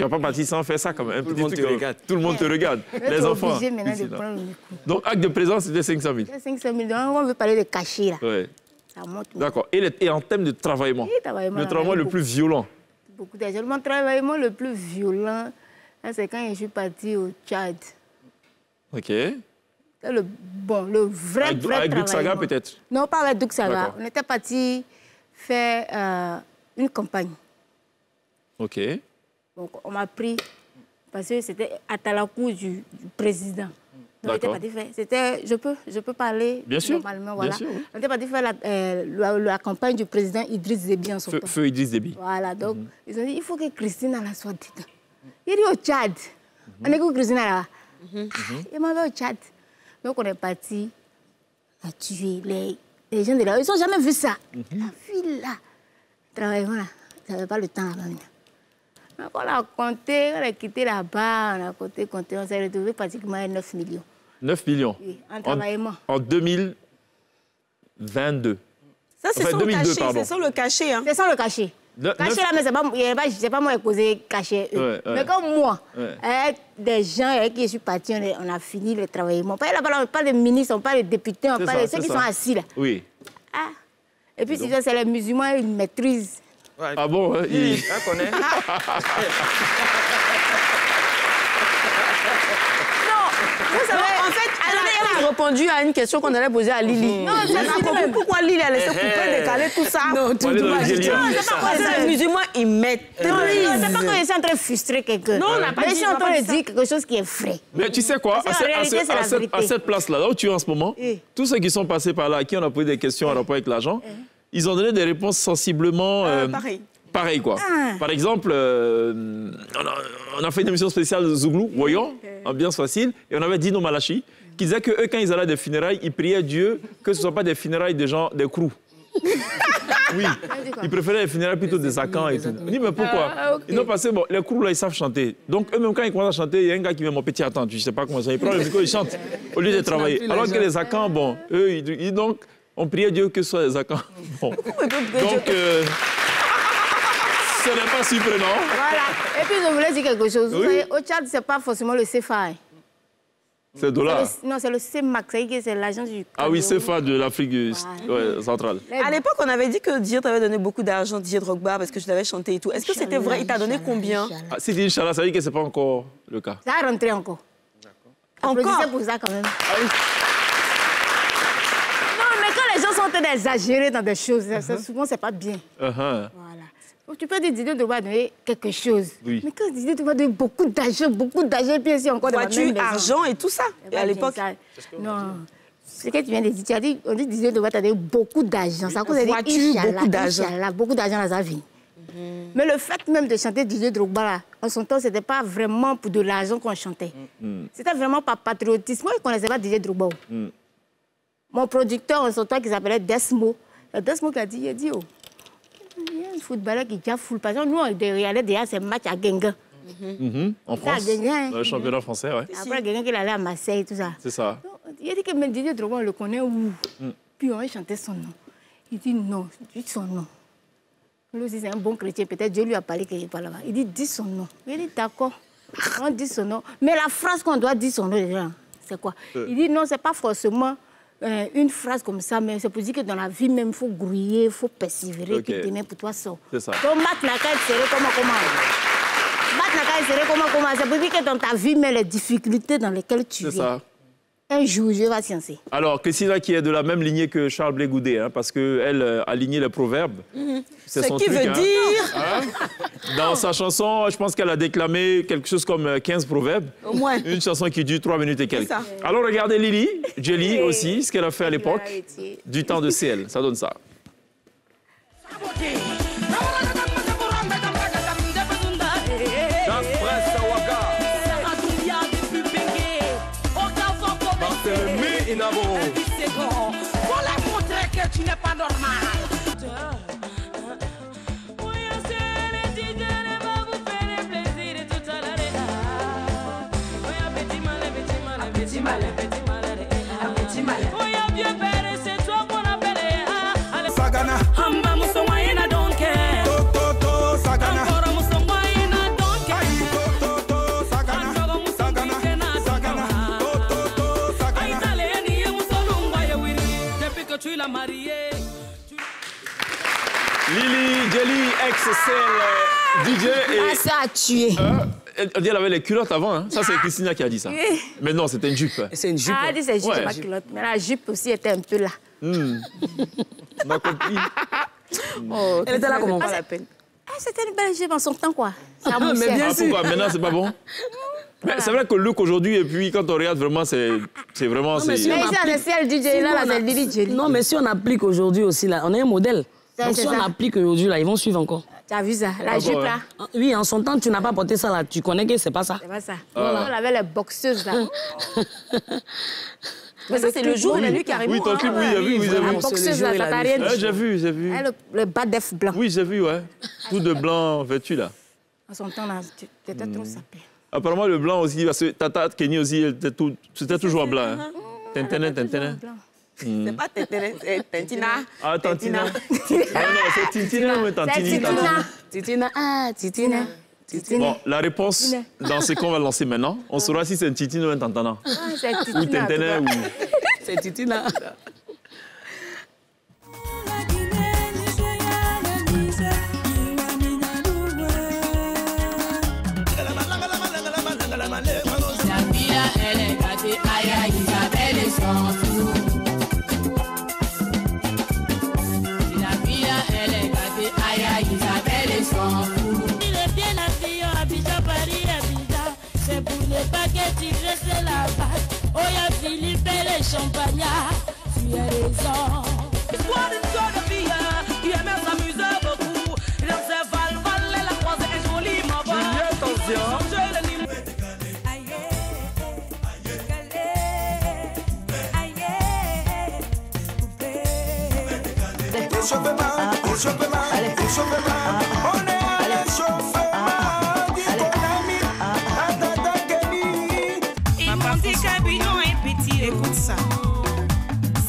vas pas partir sans faire ça quand même. Tout le monde te regarde. Tout le monde te regarde. Tu Les es enfants. obligé maintenant de Christina. prendre le micro. Donc, acte de présence, c'était 500 000. C'est 500 000. Donc on veut parler de cachet là. Ouais. Ça monte. D'accord. Et en termes de travaillement, Oui, travaillement, le travaillement là, le plus violent. Beaucoup d'argent. Mon travaillement le plus violent, c'est quand je suis partie au Tchad. OK. C'est le vrai Avec Douk Saga, travaillement. peut-être? Non, pas avec Douk Saga. D'accord. On était parti faire une campagne. OK. Donc, on m'a pris, parce que c'était à Talakou du président. Donc, on était D'accord. parti faire. C'était, je peux parler Bien sûr, normalement. bien Voilà. sûr, oui. On était parti faire la campagne du président Idriss Déby en son temps. Feu Idriss Déby. Voilà, donc ils ont dit il faut que Christina là soit dedans. Il dit au Tchad. On écoute Christina là. Il m'a vu au Tchad. Donc on est parti à tuer les gens de là. Ils n'ont jamais vu ça. La fille là, travaillement là, ils n'avaient pas le temps là-bas. Donc on a compté, on a quitté là-bas, on a compté, on s'est retrouvé pratiquement à 9 millions. 9 millions. Oui, en travaillement. En 2022. Ça, c'est Enfin, sans 2002, le cachet. pardon. C'est sans le cachet. Hein. C'est sans le cachet. Cachet là, mais c'est pas moi qui ai posé cachet. Ouais, ouais. Mais comme moi, Ouais. avec des gens avec qui je suis partie, on a fini le travail. On parle pas de ministres, on parle de députés, on C'est parle ça, de ceux c'est qui ça. sont assis là. Oui. Ah. Et puis, si c'est les musulmans, ils maîtrisent. Ouais, Ah bon, hein, on connaît. Non, vous savez, En fait, elle a répondu à une question qu'on allait poser à Lily. Non, On a compris pourquoi Lily a laissé couper, décaler tout ça. Non, Pour aller dans le délire. C'est pas parce que les musulmans, ils maîtrisent. non, c'est pas que je suis en train de frustrer quelqu'un. Non, on n'a pas Mais dit, je suis on en n'a pas train de dit ça. dire quelque chose qui est vrai. Mais tu sais quoi, Parce qu'en réalité, c'est la vérité. à cette place-là, là où tu es en ce moment, Oui. tous ceux qui sont passés par là, à qui on a posé des questions en rapport avec l'argent, ils ont donné des réponses sensiblement... Pareil. Pareil, quoi. Ah. Par exemple, on a fait une émission spéciale Zouglou, voyons, ambiance facile, et on avait Dino Malachi, qui disait que eux, quand ils allaient à des funérailles, ils priaient Dieu que ce ne soit pas des funérailles de gens, des crews. Oui, ils préféraient les funérailles plutôt des Akans et tout. Je dis, mais pourquoi? ok. Ils ont passé, bon, les crews, là, ils savent chanter. Donc, eux-mêmes, quand ils commencent à chanter, il y a un gars qui vient, mon petit, attends, je ne sais pas comment ça, il prend le micro, il chante, au lieu de travailler. plus Alors que l'argent. les Akans, bon, eux, donc, on priait Dieu que ce soit des Akans. Bon. Donc, ce n'est pas surprenant. Voilà. Et puis, je voulais dire quelque chose. Vous Oui. savez, au Tchad, ce n'est pas forcément le CFA. hein. C'est dollar. Non, c'est le CEMAC, c'est l'agence du... Ah oui, c'est fa de l'Afrique centrale. À l'époque, on avait dit que Didier t'avait donné beaucoup d'argent, Didier Drogba, parce que je l'avais chanté et tout. Est-ce que c'était vrai? Il t'a donné combien? Ah, si dit Inch'Allah, ça veut dire que ce n'est pas encore le cas. Ça a rentré encore. Encore? Applaudissez pour ça quand même. Non, mais quand les gens sont en train d'exagérer dans des choses, souvent, c'est pas bien. Uh-huh. Voilà. Donc, tu peux dire Didier Drogba donner quelque chose. Oui. Mais quand Didier Drogba donne beaucoup d'argent, puis aussi encore de la Voiture, même maison. argent et tout ça. Et à l'époque, Non. Ce que tu viens de dire, tu as dit, on dit Didier Drogba t'a donné beaucoup d'argent. Ça cause de dire, Voiture, Inch'Allah, beaucoup d'argent. Inch'Allah, beaucoup d'argent dans sa vie. Mais le fait même de chanter Didier Drogba, là, en son temps, ce n'était pas vraiment pour de l'argent qu'on chantait. C'était vraiment par patriotisme. Moi, je ne connaissais pas Didier Drogba. Mon producteur, en son temps, qui s'appelait Desmo, c'est Desmo qui a dit, oh, il y a un footballeur qui déjà foule. Par exemple, nous, on regardait déjà ces matchs à Guingamp. En France, gagné, dans le championnat français, ouais. Après, Guingamp, il allait à Marseille, tout ça. C'est ça. Il a dit que même Didier Drogba, on le connaît où? Puis on a chanté son nom. Il dit non, dis son nom. Lui aussi, c'est un bon chrétien. Peut-être Dieu lui a parlé quelque part là-bas. Il dit, dis son nom. Il dit, d'accord, on dit son nom. Mais la phrase qu'on doit dire son nom déjà, c'est quoi? Il dit, non, c'est pas forcément une phrase comme ça, mais c'est pour dire que dans la vie même, il faut grouiller, il faut persévérer, Ok. puis demain pour toi sort. C'est ça. Donc, Mat Naka, comment? Mat Naka, comment? C'est pour dire que dans ta vie, mais les difficultés dans lesquelles tu C'est viens, ça. un jour, Dieu va sciencer. Alors, Christina, qui est de la même lignée que Charles Blé Goudé, hein, parce qu'elle a ligné les proverbes. C'est ce son qui truc, veut hein. dire, Hein? Dans sa chanson, je pense qu'elle a déclamé quelque chose comme 15 proverbes. au moins. Une chanson qui dure 3 minutes et quelques. ça. Alors, regardez Jelly aussi, ce qu'elle a fait à l'époque, Voilà, du temps de CL. Ça donne ça. bravo. Pour leur montrer que tu n'es pas normal. Sagana. Toto Sagana. Lily Jelly, ex-cell DJ et... Ah, ça a tué. Elle avait les culottes avant, hein. Ça, c'est Christina qui a dit ça. Mais non, c'était une jupe. C'est une jupe. Ah, elle dit c'est juste Ouais. ma culotte. Mais la jupe aussi était un peu là. On a compris. Oh, Elle était là comment? pas la peine. Ah, c'était une belle jupe en son temps, quoi. Ça Mais moussait. bien Ah, sûr. pourquoi? Maintenant, c'est pas bon? Mais c'est vrai que le look aujourd'hui, et puis quand on regarde vraiment, c'est vraiment... mais si Mais on ici, on est celle DJ, là, c'est Lily Jelly. Non, mais si on applique aujourd'hui aussi, là, on est un modèle. Donc c'est si on ça. applique aujourd'hui, là, ils vont suivre encore. Tu as vu ça? La Ah, jupe, bon, là. Oui, en son temps, tu n'as pas porté ça, là. Tu connais que c'est pas ça. C'est pas ça. On avait les boxeuses, là. Mais ça, c'est le jour et la nuit carrément. Oui, ton clip, oui, j'ai vu, oui, j'ai La vu. boxeuse, là, ça t'a rien Ouais, dit. j'ai vu, j'ai vu. Le bas d'œuf blanc. Oui, j'ai vu, ouais. Tout de blanc vêtu, là. En son temps, là, tu étais trop sapé. Apparemment, le blanc aussi, parce que Tata Kenny aussi, c'était toujours en blanc. Hein. Tintin, tintin. C'est pas Tintina. Ah, Tantina. Non, non, c'est Tintina ou Tantini? Titina, ah, Titina. Bon, la réponse dans ce qu'on va lancer maintenant, on saura si c'est un Titine ou un Tantana. Ah, c'est Ou Tintin ou... C'est Titina. La vie, elle est gâtée, aïe aïe, Isabelle est sans fou. La vie, elle est gâtée, aïe aïe, Isabelle est sans fou. Il est bien habillé, Abidjan, Paris, Abidjan. C'est pour ne pas que tu restes là-bas. Oh, y'a Philippe et les champagnards. Tu as raison. Histoire d'une jeune fille qui aimait s'amuser beaucoup. Il faisait val-val, elle a croisé un joli maman. On est allé chauffer ma dit ton ami. Ils m'ont dit qu'Abidjan est petit, écoute ça.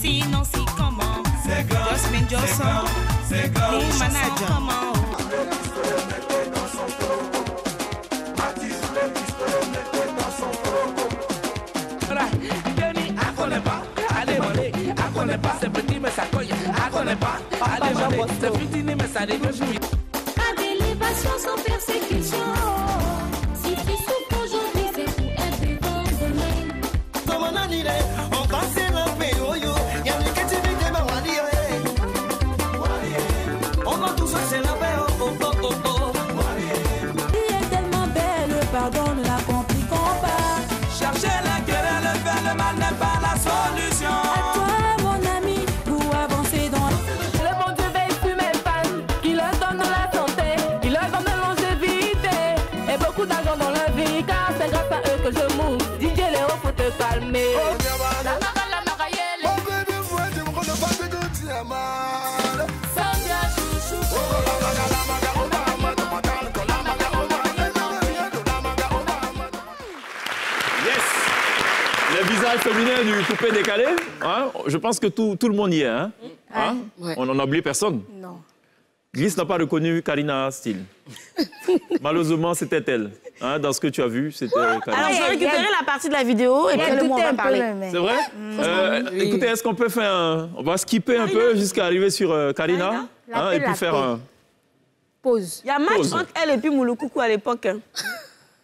Sinon, c'est comment? C'est grave. Jasmine Johnson, c'est grave. Mon manager. C'est petit mais ça cogne, à connaît pas, allez voler, c'est petit mais ça dégage. Pas d'élévation sans persécution. Si tu souffres aujourd'hui, c'est pour être vivant demain. On passe la paix, oh yo, y'a les créativité, mais on va tous c'est la paix, oh oh oh oh. Il est tellement belle, pardon, ne la compliquons pas. Chercher la querelle, faire le mal n'est pas la solution. À toi, mon ami, pour avancer dans le bon Dieu veille sur mes fans, qui leur donne la santé, qui leur donne la longévité et beaucoup d'argent dans la vie, car c'est grâce à eux que je mourre. DJ Léo, faut te calmer. Le visage féminin du coupé décalé, hein, je pense que tout le monde y est. Hein. Hein? Ouais. On n'en a oublié personne. Non. Gliss n'a pas reconnu Karina Steele. Malheureusement, c'était elle. Hein, dans ce que tu as vu, c'était Karina. Alors, je vais récupérer la partie de la vidéo et puis le mot on va parler. C'est vrai? Écoutez, est-ce qu'on peut faire un... On va skipper un peu jusqu'à arriver sur Karina, hein, et puis faire un... Pause. Il y a match Pause. entre elle et puis Mouloukoukou à l'époque. Hein.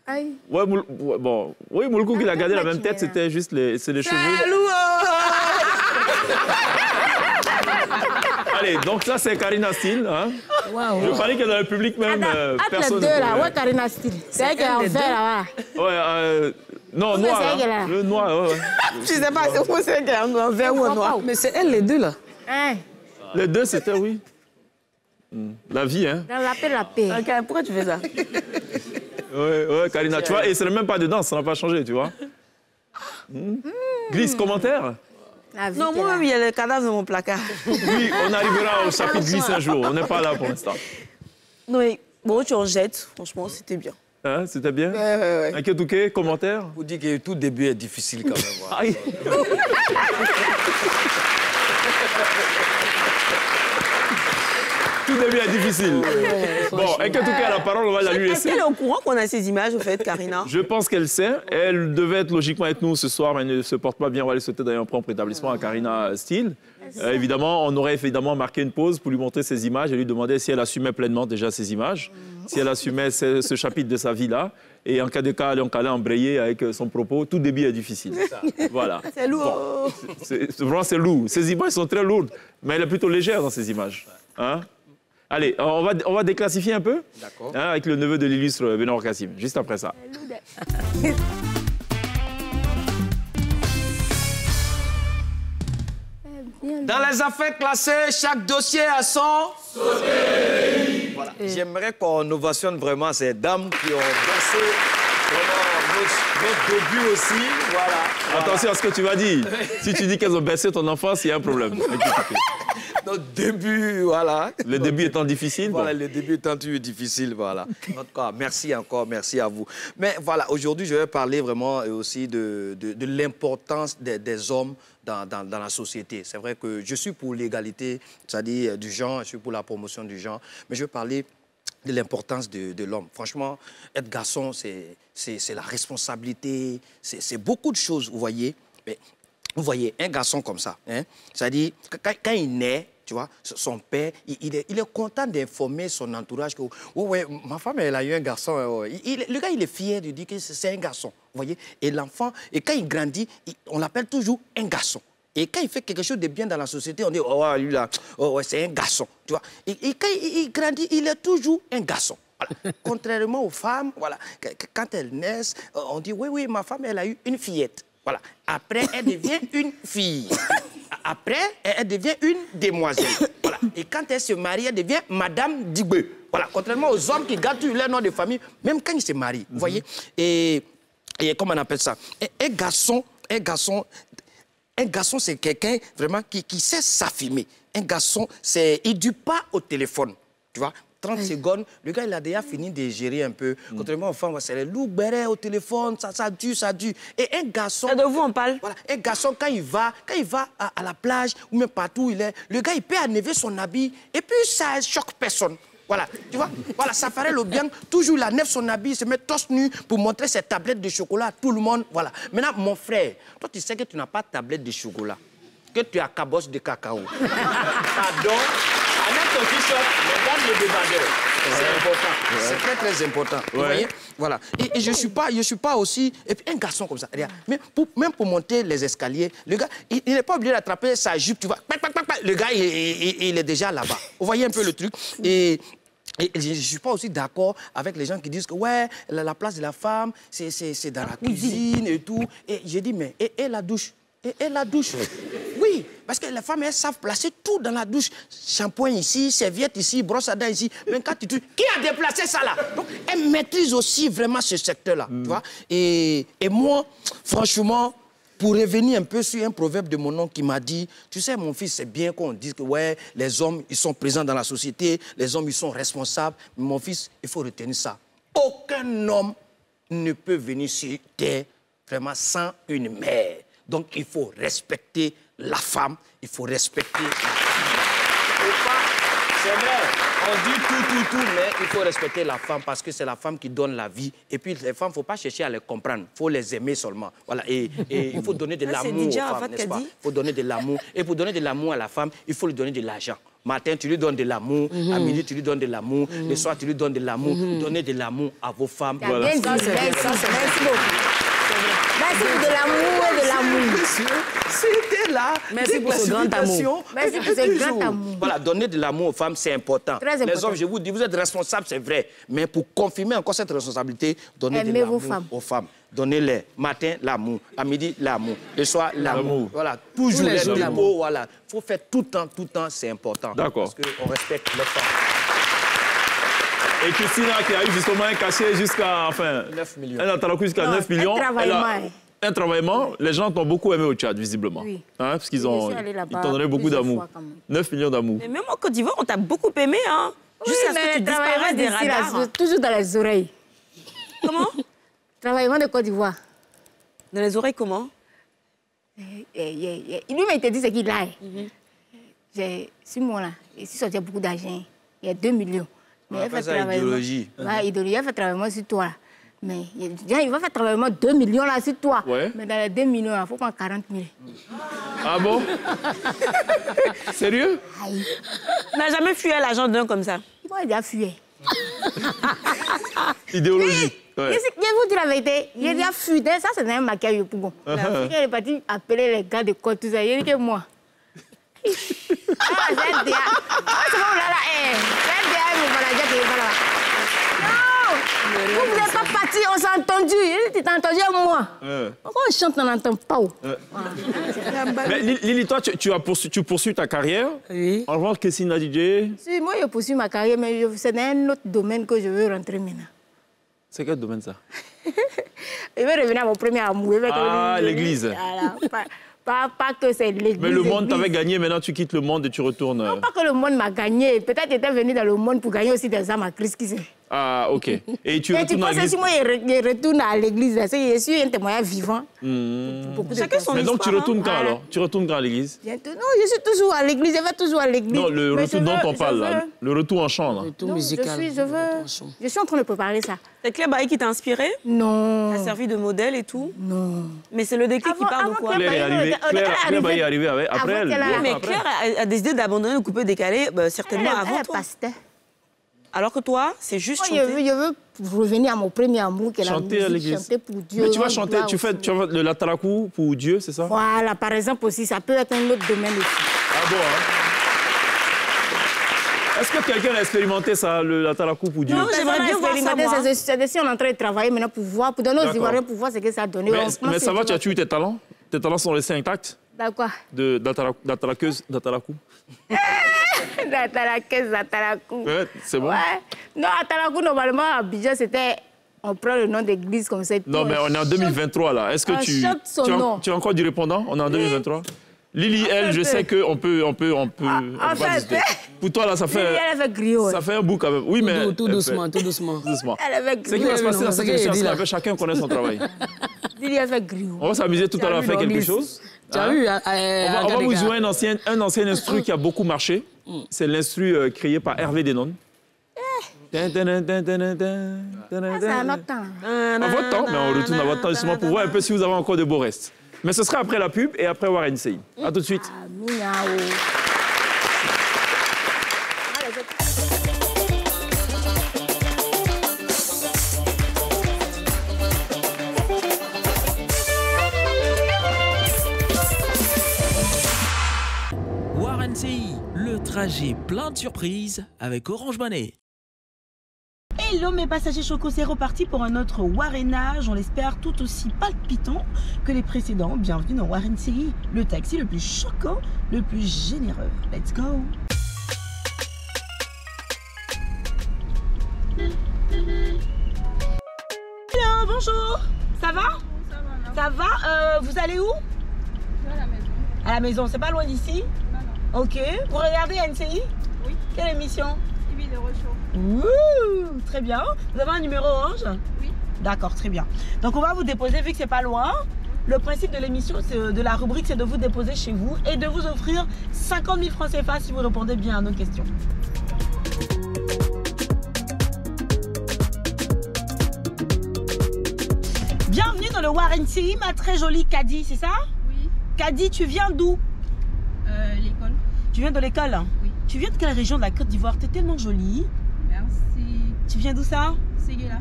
Aïe. Ouais, bon, oui, Moulkou, il a gardé la même tête, c'était juste c'est les cheveux. Allez, donc ça, c'est Karina Steele. Hein. Waouh. Je parie que dans le public même, Entre personne... les deux, là, ne ouais, Karina Steele. C'est elle qui a elle, les fait, là, Ouais, non, Oui, noir. c'est elle qui est là. Hein. Le noir, ouais. Je sais pas, c'est où c'est un vert ou un noir. Mais c'est elle, les deux, là. Hein? Les deux, c'était, oui. La vie, hein. Dans la paix, la paix. Ok, pourquoi tu fais ça? Ouais, Karina, tu vois, et c'est même pas de danse, ça n'a pas changé, tu vois. Gliss, commentaire? Non, moi-même, il y a le cadavre dans mon placard. Oui, on arrivera au chapitre glisse un jour. On n'est pas là pour l'instant. Non, mais bon, tu en jettes. Franchement, c'était bien. Hein, c'était bien? Ouais. Un Ketouké, commentaire? Vous dites que tout début est difficile quand même. Voilà. Aïe. Tout début est difficile. Bon, un Ketouké a la parole, on va la lui Est-ce laisser. qu'elle est au courant qu'on a ces images, au fait, Karina? Je pense qu'elle sait. Elle devait logiquement être nous ce soir, mais elle ne se porte pas bien. On va lui souhaiter d'ailleurs un propre établissement à Karina Steele. Évidemment, on aurait évidemment marqué une pause pour lui montrer ces images et lui demander si elle assumait pleinement déjà ces images, si elle assumait ce chapitre de sa vie-là. Et en cas de cas, elle allait embrayer avec son propos. Tout début est difficile. Voilà. C'est lourd. Bon, vraiment, c'est lourd. Ces images sont très lourdes, mais elle est plutôt légère dans ces images. Hein? Allez, on va déclassifier un peu. D'accord. Hein, avec le neveu de l'illustre Benoît Kassim, juste après ça. Dans les affaires classées, chaque dossier a son... Voilà. J'aimerais qu'on ovationne vraiment ces dames qui ont dansé vraiment notre début aussi. Voilà. Attention à ce que tu vas dire. Si tu dis qu'elles ont baissé ton enfance, il y a un problème. Notre début, voilà. Le début étant difficile. Voilà, bon. le début étant toujours difficile, voilà. En tout cas, merci encore, merci à vous. Mais voilà, aujourd'hui, je vais parler vraiment aussi de l'importance des hommes dans la société. C'est vrai que je suis pour l'égalité, c'est-à-dire du genre, je suis pour la promotion du genre, mais je vais parler de l'importance de l'homme. Franchement, être garçon, c'est la responsabilité, c'est beaucoup de choses, vous voyez. Mais vous voyez, un garçon comme ça, hein, c'est-à-dire, quand il naît, tu vois, son père, il est content d'informer son entourage que, oh, ouais, ma femme, elle a eu un garçon. Le gars, il est fier de dire que c'est un garçon, vous voyez. Et l'enfant, et quand il grandit, on l'appelle toujours un garçon. Et quand il fait quelque chose de bien dans la société, on dit, oh, lui là, oh, ouais, c'est un garçon, tu vois. Et quand il grandit, il est toujours un garçon. Voilà. Contrairement aux femmes, voilà, quand elles naissent, on dit, oui, ma femme, elle a eu une fillette. Voilà. Après, elle devient une fille. Après, elle devient une demoiselle. Voilà. Et quand elle se marie, elle devient Madame Digbe. Voilà. Contrairement aux hommes qui gardent leur nom de famille, même quand ils se marient. Vous voyez? Et comment on appelle ça? Un garçon, c'est quelqu'un vraiment qui sait s'affirmer. Un garçon, il ne dure pas au téléphone. Tu vois? 30 secondes, le gars, il a déjà fini de gérer un peu. Contrairement aux femmes, c'est les loups bérets au téléphone, ça dure. Et un garçon... Et de vous, on parle? Voilà, un garçon, quand il va à la plage, ou même partout où il est, le gars, il peut enlever son habit, et puis ça choque personne. Voilà, tu vois, voilà, ça ferait le bien. Toujours, il enlève son habit, il se met torse nu pour montrer ses tablettes de chocolat à tout le monde. Voilà. Maintenant, mon frère, toi, tu sais que tu n'as pas de tablette de chocolat, que tu as cabosse de cacao. Pardon? Avec ton t-shirt, regarde le débardeur. C'est important. C'est très, très important. Vous voyez? Voilà. Et je suis pas aussi... Et puis un garçon comme ça, regarde, même pour monter les escaliers, le gars, il n'est pas obligé d'attraper sa jupe, tu vois. Le gars, il est déjà là-bas. Vous voyez un peu le truc? Et je ne suis pas aussi d'accord avec les gens qui disent que ouais, la place de la femme, c'est dans la cuisine et tout. Et j'ai dit, mais et la douche? Et la douche? Oui, parce que les femmes, elles savent placer tout dans la douche. Shampoing ici, serviette ici, brosse à dents ici. Mais quand tu... Qui a déplacé ça là? Donc, elles maîtrisent aussi vraiment ce secteur-là. Tu vois? Et moi, franchement, pour revenir un peu sur un proverbe de mon oncle qui m'a dit, tu sais, mon fils, c'est bien qu'on dise que ouais, les hommes, ils sont présents dans la société, les hommes, ils sont responsables. Mais mon fils, il faut retenir ça. Aucun homme ne peut venir sur terre vraiment sans une mère. Donc, il faut respecter la femme, il faut respecter la femme. C'est vrai, on dit tout, mais il faut respecter la femme parce que c'est la femme qui donne la vie. Et puis, les femmes, il ne faut pas chercher à les comprendre, il faut les aimer seulement. Voilà. Et il faut donner de l'amour aux femmes, n'est-ce pas? Il faut donner de l'amour. Et pour donner de l'amour à la femme, il faut lui donner de l'argent. Matin, tu lui donnes de l'amour. À midi, tu lui donnes de l'amour. Le soir, tu lui donnes de l'amour. Donnez de l'amour à vos femmes. Voilà. Merci beaucoup. Merci pour de l'amour et de l'amour. C'était là. Merci pour ce grand amour. Merci pour ce grand amour. Voilà, donner de l'amour aux femmes, c'est important. Très important. Les hommes, je vous dis, vous êtes responsables, c'est vrai. Mais pour confirmer encore cette responsabilité, donnez de l'amour aux femmes. Donnez-les. Matin, l'amour. À midi, l'amour. Le soir, l'amour. Voilà, toujours les dépôts. Voilà. Il faut faire tout le temps, c'est important. D'accord. Parce qu'on respecte les femmes. Et Christina, qui a eu justement un cachet jusqu'à, enfin... 9 millions. Elle a attendu jusqu'à 9 millions. un travaillement, les gens t'ont beaucoup aimé au Tchad, visiblement. Oui. Hein, parce qu'ils t'ont donné beaucoup d'amour. 9 millions d'amour. Mais même en Côte d'Ivoire, on t'a beaucoup aimé, hein. Oui, Juste à ce que tu disparaisses des radars. Toujours dans les oreilles. Comment? Travaillement de Côte d'Ivoire. Dans les oreilles, comment? Lui m'a dit ce qu'il a. J'ai 6 mois là. Ici, sortait beaucoup d'argent. Il y a 2 millions. Mais il fait idéologie. Ouais, idéologie. Il fait travaillement sur toi. Mais il va faire travaillement 2 millions là sur toi. Ouais. Mais dans les 2 millions, il faut prendre 40 000. Ah bon? Sérieux? Aïe. Tu n'as jamais fui à l'agent d'un comme ça? Il va déjà fuir. Idéologie. Ouais. Je vais vous dire la vérité. Il a déjà fui. Ça, c'est un maquillage pour bon. Il est parti appeler les gars de côte, tout ça. Il dit que moi. Ah, c'est un dia. Ah, c'est bon, là, là. C'est un dia, mon manager qui est là. Non! Vous n'êtes pas parti, on s'est entendu. Tu t'as entendu à moi. Pourquoi on chante, on n'entend pas? Mais Lily, toi, tu poursuis ta carrière. Oui. En revanche, Kessina DJ. Si, moi, je poursuis ma carrière, mais c'est dans un autre domaine que je veux rentrer maintenant. C'est quel domaine, ça? Je vais revenir à mon premier amour. Ah, l'église. Voilà. Pas que c'est l'église. Mais le monde t'avait gagné, maintenant tu quittes le monde et tu retournes... Non, pas que le monde m'a gagné. Peut-être que j'étais venu dans le monde pour gagner aussi des âmes à Christ, qui sait. Ah, ok. Et tu Et retournes tu à penses que l'église. si moi je retourne à l'église, je suis un témoin vivant. Beaucoup de Chacun son Mais donc tu histoire, retournes hein. quand alors? Tu retournes quand à l'église? Non, je suis toujours à l'église, je vais toujours à l'église. Non, le Mais retour je dont veux- on parle, là. Le retour en chant, là. Tout Non, musical. je suis en train de préparer ça. C'est Claire Bailly qui t'a inspiré? Non. T'as servi de modèle et tout? Non. Mais c'est le déclic qui parle de quoi? Claire est arrivée. Claire Bailly est arrivée après Avant elle. qu'elle longtemps Oui, mais après. Claire a décidé d'abandonner le coupé décalé, certainement avant Elle est toi. pasteur. Alors que toi, c'est juste Moi, chanter. je veux revenir à mon premier amour, qui est la Chanter à musique, l'église. chanter pour Dieu. Mais tu vas rendre chanter, gloire tu au fais Seigneur. le latarakou pour Dieu, c'est ça? Voilà, par exemple aussi, ça peut être un autre domaine aussi. Ah bon, hein? Est-ce que quelqu'un a expérimenté ça, le latarakou pour Dieu? Non, j'aimerais bien voir ça, moi. C'est dessus, on est en train de travailler maintenant pour voir, pour donner aux D'accord. Ivoiriens pour voir ce que ça a donné. Mais ça va, tu as tué tes talents? Tes talents sont restés intacts D'accord. d'atarakou? Atalakou. Ouais, c'est bon? Ouais. Non, Atalakou, normalement, à Abidjan, c'était... On prend le nom d'église comme ça. et puis Non, mais on est en 2023, là. Est-ce que On chante son nom. tu as encore du répondant? On est en 2023? Lily, elle, je sais qu'on peut... en fait, discuter. Pour toi, là, ça fait... Elle avait griot. Ça fait un bout quand même. Oui, mais... Tout doucement, tout doucement. Doucement. Elle avait C'est qui griot. va se passer dans non, cette c'est émission? qu'il dit, C'est là. que chacun connaît son travail. Lily avait griot. On va s'amuser tout à l'heure à faire quelque chose. Tu as Hein? vu? On va vous jouer un ancien instru qui a beaucoup marché. C'est l'instru créé par Hervé Denon. C'est un autre temps. À votre temps, mais on retourne à votre temps justement pour voir un peu si vous avez encore de beaux restes. Mais ce sera après la pub et après Warren Sey. A tout de suite. Miaou. Warren CI, le trajet plein de surprises avec Orange Money. Hello mes passagers Choco, c'est reparti pour un autre Warenage, on l'espère tout aussi palpitant que les précédents. Bienvenue dans Warren CI, le taxi le plus choquant, le plus généreux. Let's go! Hello, bonjour! Ça va? Ça va? Vous allez où? À la maison. À la maison, c'est pas loin d'ici? Non. Ok. Vous regardez NCI? Oui. Quelle émission? TV de Rochaud. Ouh, très bien. Vous avez un numéro orange? Oui. D'accord, très bien. Donc on va vous déposer, vu que c'est pas loin. Le principe de l'émission, de la rubrique, c'est de vous déposer chez vous et de vous offrir 50 000 francs CFA si vous répondez bien à nos questions. Bienvenue dans le Warren CI, ma très jolie Kadi, c'est ça? Oui. Kadi, tu viens d'où? L'école. Tu viens de l'école? Oui. Tu viens de quelle région de la Côte d'Ivoire? T'es tellement jolie. Merci. Tu viens d'où ça? Séguéla.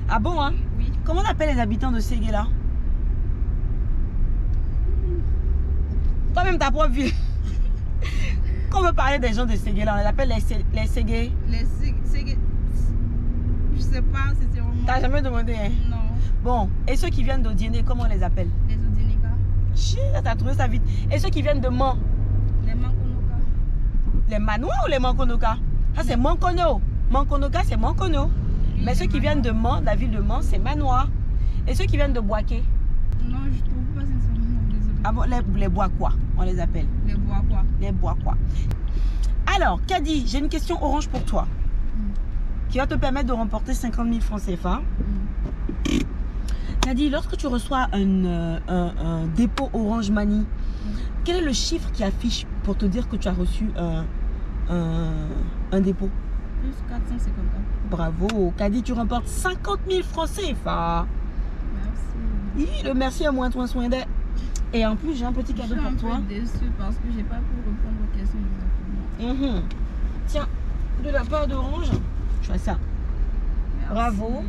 Ah bon, hein? Oui. Comment on appelle les habitants de Séguéla? Toi-même, ta propre ville. Quand on veut parler des gens de Séguéla, on les appelle les Ségué. Les Ségué. Je sais pas si c'est vraiment. T'as jamais demandé, hein? Non. Bon, et ceux qui viennent d'Odiéné, comment on les appelle? Les Odénéka. Chut, t'as trouvé ça vite. Et ceux qui viennent de Man? Les Mankonoka. Les Manois ou les Mankonoka? Ça, c'est Mankono. Mankonoka, c'est Mankono. Oui, Mais ceux qui viennent de Man, la ville de Man, c'est Manois. Et ceux qui viennent de Boaké? Non, je trouve pas sincèrement, désolé. Ah bon, les bois quoi, on les appelle? Les bois quoi? Les bois quoi. Alors, Kadi, j'ai une question orange pour toi. Qui va te permettre de remporter 50 000 francs CFA. Kadi, lorsque tu reçois un dépôt Orange Money, quel est le chiffre qui affiche pour te dire que tu as reçu un dépôt? Plus 454. Bravo. Kadi, tu remportes 50 000 francs CFA. Merci. Oui, le merci à moi, toi, soin d'aide. Et en plus, j'ai un petit cadeau pour toi. Je suis un peu déçue parce que j'ai pas pu répondre aux questions exactement. Tiens, de la part d'Orange, tu vois ça. Merci. Bravo.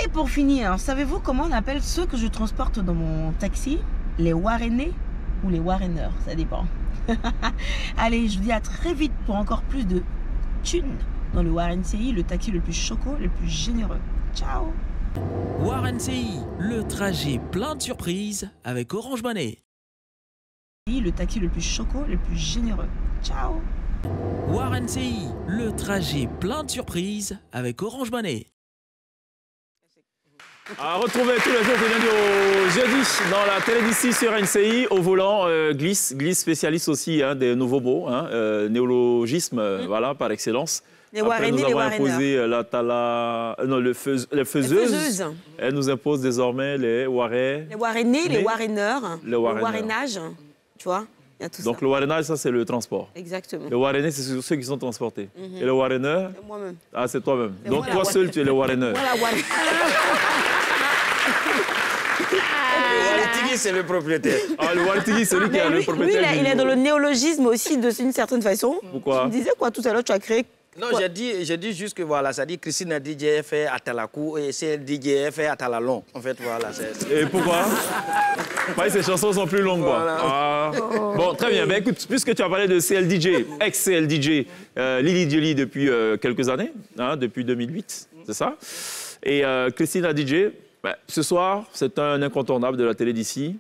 Et pour finir, savez-vous comment on appelle ceux que je transporte dans mon taxi? Les Warrenais ou les Warreners, ça dépend. Allez, je vous dis à très vite pour encore plus de thunes dans le Warren CI, le taxi le plus choco, le plus généreux. Ciao. Warren CI, le trajet plein de surprises avec Orange Money. Le taxi le plus choco, le plus généreux. Ciao. Warren CI, le trajet plein de surprises avec Orange Money. À retrouver tous les jours du lundi au jeudi dans la télé d'ici sur NCI. Au volant, Glisse spécialiste aussi des nouveaux mots, néologisme, voilà, par excellence. Les Après, nous avons Warrenais. imposé la tala, non, les faiseuses. Elle nous impose désormais les Warrenais. Les Warrenais, les Warreneurs, le Warrenage, tu vois, il y a tout ça. Donc le Warrenage, ça c'est le transport. Exactement. Les Warrenais, c'est ceux qui sont transportés. Et le Warreneur, moi-même. ah, c'est toi-même. Et Donc voilà, toi seul, tu es le Warreneur. Voilà, Le Waritigui, c'est le propriétaire. Ah, le Waritigui, c'est lui qui est le propriétaire. Oui, il est dans le néologisme aussi d'une certaine façon. Pourquoi? Tu me disais quoi tout à l'heure, tu as créé. Non, j'ai dit juste que voilà, ça dit Christine a DJ fait à Talakou et c'est DJ fait à Talalon. En fait, voilà. Et pourquoi? Ces chansons sont plus longues, quoi. Voilà. Ah. Bon, très bien. Ben, écoute, puisque tu as parlé de CLDJ, ex-CLDJ, Lily Dioli depuis quelques années, depuis 2008, c'est ça? Et Christine a DJ, ben, ce soir, c'est un incontournable de la télé d'ici.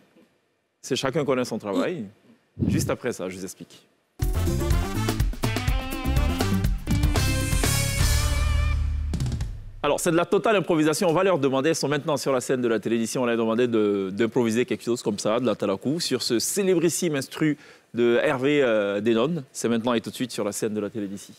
C'est chacun connaît son travail. Juste après ça, je vous explique. Alors, c'est de la totale improvisation. On va leur demander, elles sont maintenant sur la scène de la télévision, on leur a demandé d'improviser quelque chose comme ça, de la talakou, sur ce célébrissime instru de Hervé Denon. C'est maintenant et tout de suite sur la scène de la télévision.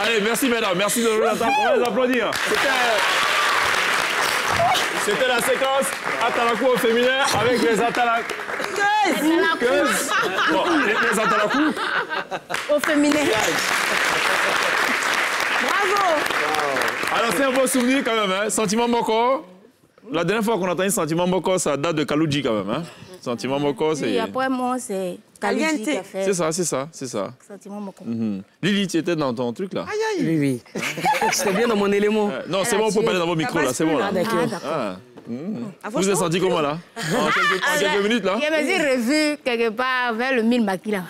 Allez, merci mesdames, merci de les applaudir. C'était la séquence Atalakou au féminin avec les Atalakou. Bon, les Atalakou. Au féminin. Bravo. Alors, c'est un beau souvenir quand même, hein. Sentiment Moko. La dernière fois qu'on a entendu Sentiment Moko, ça date de Kaloudji quand même, hein. Sentiment Moko, c'est... Oui, après moi, c'est Kaloudji qui a fait... C'est ça. Sentiment Moko. Lily, tu étais dans ton truc là? Oui. C'était bien dans mon élément. Non, c'est bon, on peut parler dans vos micros là, c'est bon là. D'accord. Vous vous êtes senti comment là? En quelques minutes là? Je me suis revue quelque part vers le 1000 Maki là.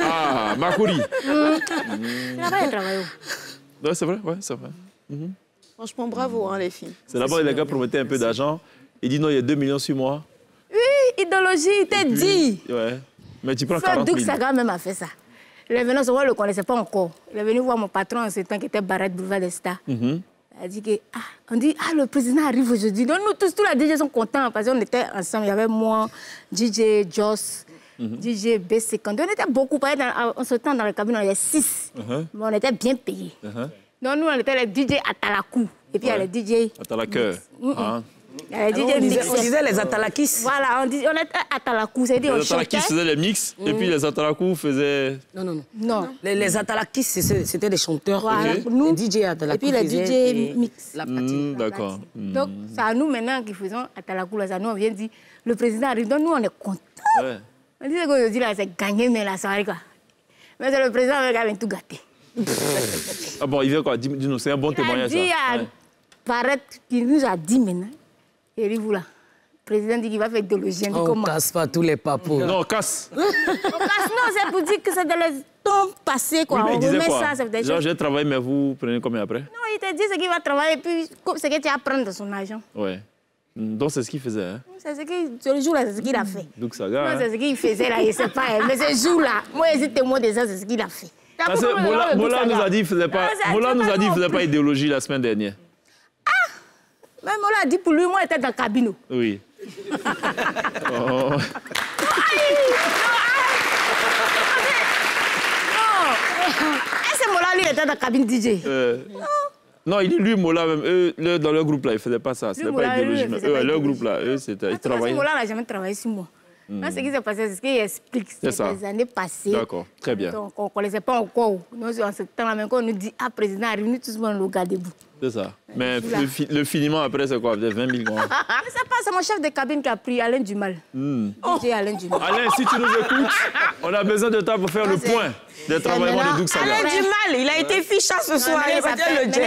Ah, Makouri. Là-bas, il travaille. Ouais, c'est vrai, ouais, c'est vrai. Franchement, bravo, hein, les filles. C'est là-bas, les gars promettaient un peu d'argent. Il dit non, il y a 2 millions sur moi. Oui, idéologie, il t'a dit. Ouais. Mais tu prends Frère 40 000. Douk Saga même a fait ça. Il est venu, souvent, je ne le connaissait pas encore. Il est venu voir mon patron en ce temps qui était Barrett Boulevard des Stars. Il a dit que, on dit, le président arrive aujourd'hui. Donc nous tous la DJ sont contents parce qu'on était ensemble. Il y avait moi, DJ Joss, DJ B50. On était beaucoup, en ce temps dans le cabinet, on était 6. Mais on était bien payés. Donc nous, on était les DJ Atalakou. Et puis il y a les DJ... Atalakou. On disait les Atalakis. Voilà, on était Atalakou. C'est-à-dire les Atalakis faisaient les mix et puis les Atalakou faisaient... Non. Les Atalakis, c'était des chanteurs. Voilà, nous, les DJ Atalakou. Et puis les DJ mix. La platine. D'accord. Donc, c'est à nous maintenant qui faisons Atalakou. Là, nous, on vient dire, le président arrive. Donc, nous, on est contents. Ouais. On dit qu'aujourd'hui, là, c'est gagné, mais la soirée, quoi. Mais c'est le président qui a tout gâté. Ah bon, il vient quoi? Dis-nous, c'est un bon témoignage. Il a dit à Barrett, qui nous a dit maintenant, et vous là, le président dit qu'il va faire idéologie. On ne casse pas tous les papous. Non, casse. On casse, non, c'est pour dire que c'est dans les temps passés, quoi. Oui, mais on remet quoi? ça, ça veut dire... Genre, j'ai travaillé, mais vous prenez combien après? Non, il te dit ce qu'il va travailler, puis ce que tu vas prendre de son argent. Ouais. Donc, c'est ce qu'il faisait, hein? C'est ce jour-là, c'est ce qu'il a fait. Donc, ça gars. Non, c'est ce qu'il faisait là, je ne sais pas. Mais ce jour-là, moi, je suis témoin de ça, c'est ce qu'il a fait. Parce que Mola nous a dit qu'il ne faisait pas idéologie la semaine dernière. Mais Mola a dit pour lui, moi, j'étais dans le cabinet. Oui. Non. Est-ce que Mola, lui, était dans la cabine DJ? Non, il dit lui, Mola, même, eux, dans leur groupe là, ils ne faisaient pas ça. C'était pas idéologie. Leur groupe là, eux, c'était. Ils travaillaient. Mola n'a jamais travaillé sur moi. Ce qui s'est passé, c'est ce qu'il explique. C'est les années passées. D'accord, très bien. Donc, on ne connaissait pas encore. Nous, en ce temps-là, même quand on nous dit, président arrive, nous tous, on le garde debout. C'est ça. Mais le finiment après, c'est quoi? 20 000 grands. C'est mon chef de cabine qui a pris Alain Dumal. DJ Alain Dumal. Alain, si tu nous écoutes, on a besoin de toi pour faire le point des travaillements de Douk Saga. Alain Dumal, il a été fichard ce soir. Il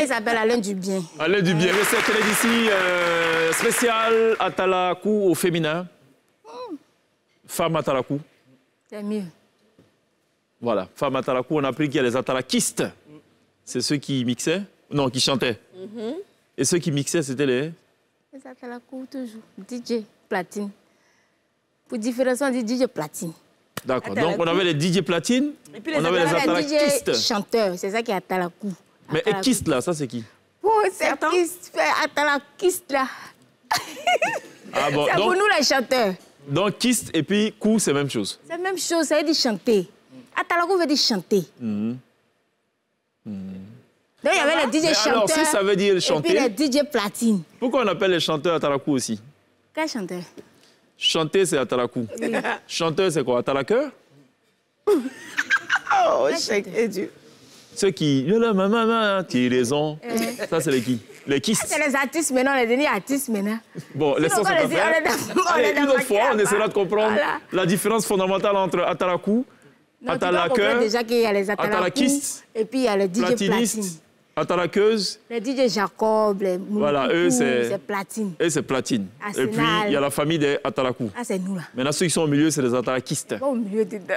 s'appelle Alain Dubien. Alain Dubien. C'est d'ici spécial Atalakou au féminin. Femme Atalakou. C'est mieux. Voilà, femme Atalakou, on a appris qu'il y a les Atalakistes. C'est ceux qui mixaient, non, qui chantaient. Et ceux qui mixaient, c'était les... Les Atalakou, toujours. DJ platine. Pour différencier, on dit DJ platine. D'accord, donc on avait les DJ platine, et puis on avait les Atalakistes. DJ chanteurs, c'est ça qui est Atalakou. Mais Ekiste, là, ça c'est qui? Oh, c'est Atalakiste, là. Ah bon, c'est pour nous, les chanteurs. Donc, kiste et puis kou, c'est la même chose. C'est la même chose, ça veut dire chanter. Atalakou veut dire chanter. Donc, il y avait les DJ chanteurs. Alors, si ça veut dire chanter... Et puis les DJ platine. Pourquoi on appelle les chanteurs Atalakou aussi? Quel chanteur? Chanter, c'est Atalakou. Oui. Chanteur, c'est quoi? Atalakou? Oh, c'est Dieu. Ceux qui... tu raison. Ça, c'est les qui? Les kistes. C'est les artistes maintenant, les derniers artistes maintenant. Bon, laissons ça après. Allez, une autre fois, on essaiera de comprendre la différence fondamentale entre Atalakou, Atalakou, déjà qu'il y a les Atalakistes, et puis il y a les DJ platine. Atalaqueuses. Les DJ Jacob, les Moulou, voilà, eux, c'est platine. Et c'est platine. Et puis, il y a la famille des Atalakou. Ah, c'est nous là. Maintenant, ceux qui sont au milieu, c'est les Atalakistes. Au milieu dedans.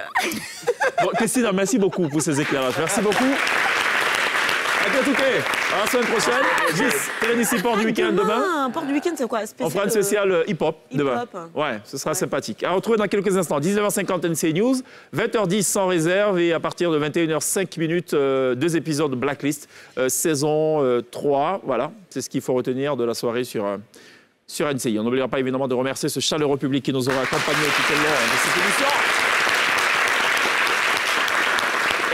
Bon, Christina, merci beaucoup pour ces éclairages. Merci beaucoup. À la semaine prochaine. Gis, ici, port du week-end demain. Port du week-end, c'est quoi? On fera une spéciale hip-hop demain. Ouais, ce sera sympathique. À retrouver dans quelques instants. 19h50 NC News, 20h10 sans réserve et à partir de 21h05, 2 épisodes de Blacklist, saison 3. Voilà, c'est ce qu'il faut retenir de la soirée sur NCI. On n'oubliera pas évidemment de remercier ce chaleureux public qui nous aura accompagnés tout au long de cette émission.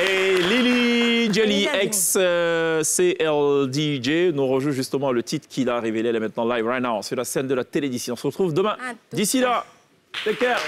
Et Lily DJ ex CLDJ nous rejoue justement le titre qu'il a révélé. Elle est maintenant live right now sur la scène de la télé d'ici. On se retrouve demain. D'ici là, take care.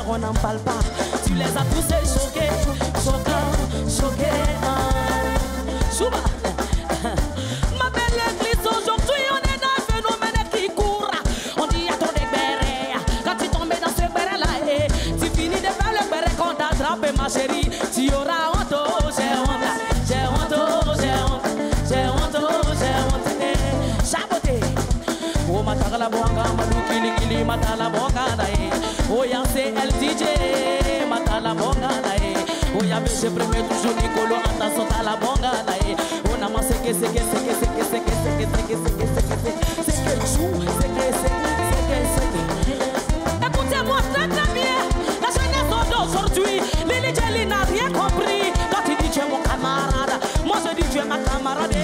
On n'en parle pas, tu les as poussés choqués, choqués. Chouba. Ma belle église, aujourd'hui on est dans un phénomène qui court. On dit à ton béret, quand tu tombes dans ce béret là, tu finis de faire le béret qu'on t'attrape, ma chérie. Tu auras honte, j'ai honte. Chaboté. Oh, matala bonga, madou kili matala bonga dae. Oh, ya c'est LDJ, matala bonga dae. Oh, ya monsieur premier toujours Nicolo, anta sota la bonga dae. Oh, nama c'est que écoutez-moi très très bien, la jeunesse d'aujourd'hui, Lili Jelly n'a rien compris. Quand tu dis tu es mon camarade, moi je dis tu es ma camarade.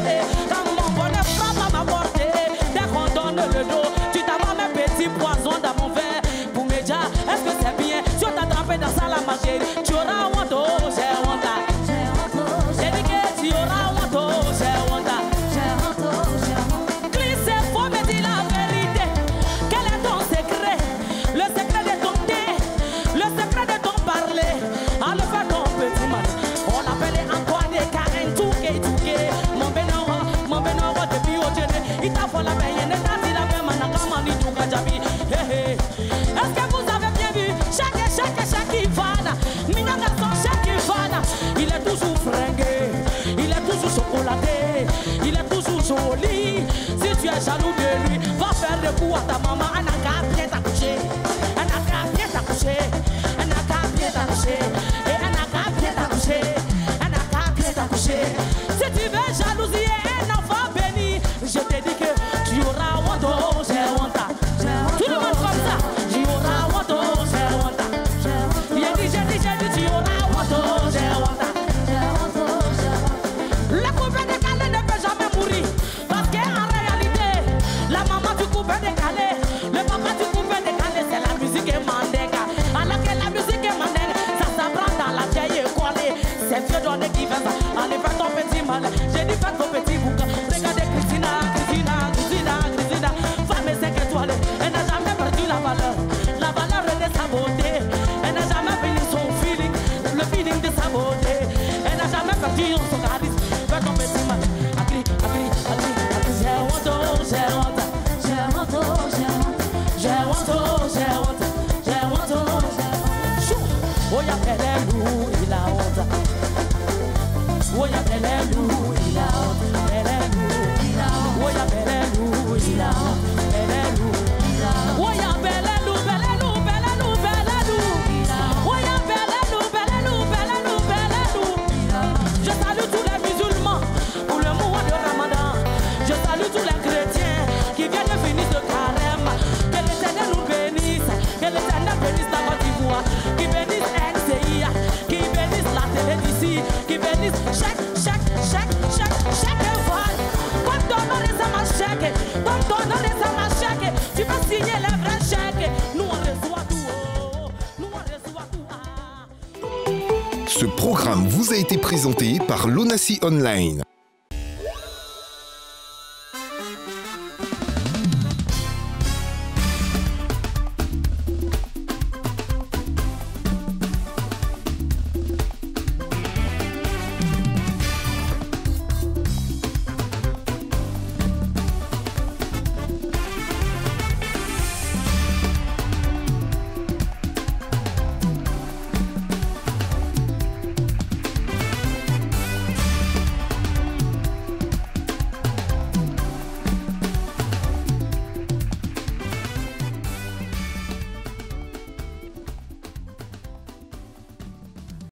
Quand mon bonheur frappe à ma portée, dès qu'on donne le dos, tu t'amas mes petits poisons dans mon verre. Pour mes déjà, est-ce que c'est bien? Si on t'attrape dans ça la chérie, tu auras honte, j'ai honte. J'ai dit que tu auras honte, j'ai honte. Clis, c'est faux, mais dis la vérité. Quel est ton secret? Le secret de ton thé, le secret de ton parler. En le fait ton petit mal, on l'appelait Antoine et Karen Touké. Mon bénora depuis au Djene, il t'a fait la paix, il n'est pas dit la paix, Manakamani Touka Jabi. Est-ce que vous avez bien vu? Chaque Ivana, Mina garçon, chaque Ivana, il est toujours fringué, il est toujours chocolaté, il est toujours joli. Si tu es jaloux de lui, va faire le coup à ta maman. Elle n'a qu'à bien t'accoucher, elle n'a qu'à bien t'accoucher, elle n'a qu'à bien t'accoucher, et elle n'a qu'à bien t'accoucher, elle n'a qu'à bien t'accoucher. Si tu veux jalousier un enfant béni, je te dis que tu auras honte, j'ai honte. Tout le monde comme ça, tu auras honte, j'ai honte. J'ai dit, tu auras honte, j'ai honte. Le coupé décalé ne peut jamais mourir. Parce qu'en réalité, la maman du coupé décalé, le papa du coupé décalé, c'est la musique et mandinga. Alors que la musique et mandinga, ça s'apprend dans la vieille école. C'est vieux donné qui fait ça. Allez, fais ton petit mal. J'ai dit, fais ton petit bouquin. Regardez Christina. Femme et 5 étoiles, elle n'a jamais perdu la valeur. La valeur de sa beauté. Elle n'a jamais perdu son feeling, le feeling de sa beauté. Elle n'a jamais perdu son charisme. Fais ton petit mal. Agri. J'ai honte. Oh, y'a Pelelou, il a honte. Oh, y'a Pelelou, il a honte. Oh, y'a Pelelou, il a honte. Oh, y'a Pelelou. Je salue tous les musulmans pour le mois de Ramadan. Je salue tous les chrétiens qui viennent de finir ce carême. Que l'Éternel nous bénisse, que l'Éternel bénisse la Côte d'Ivoire, qui bénisse NCIA, qui bénisse la télé d'ici, qui bénisse chaque voile. Comme ton nom est ma chèque, comme ton nom est ma chèque, tu peux signer les vrais chèques. Nous on reçoit tout, Ce programme vous a été présenté par l'ONACI Online.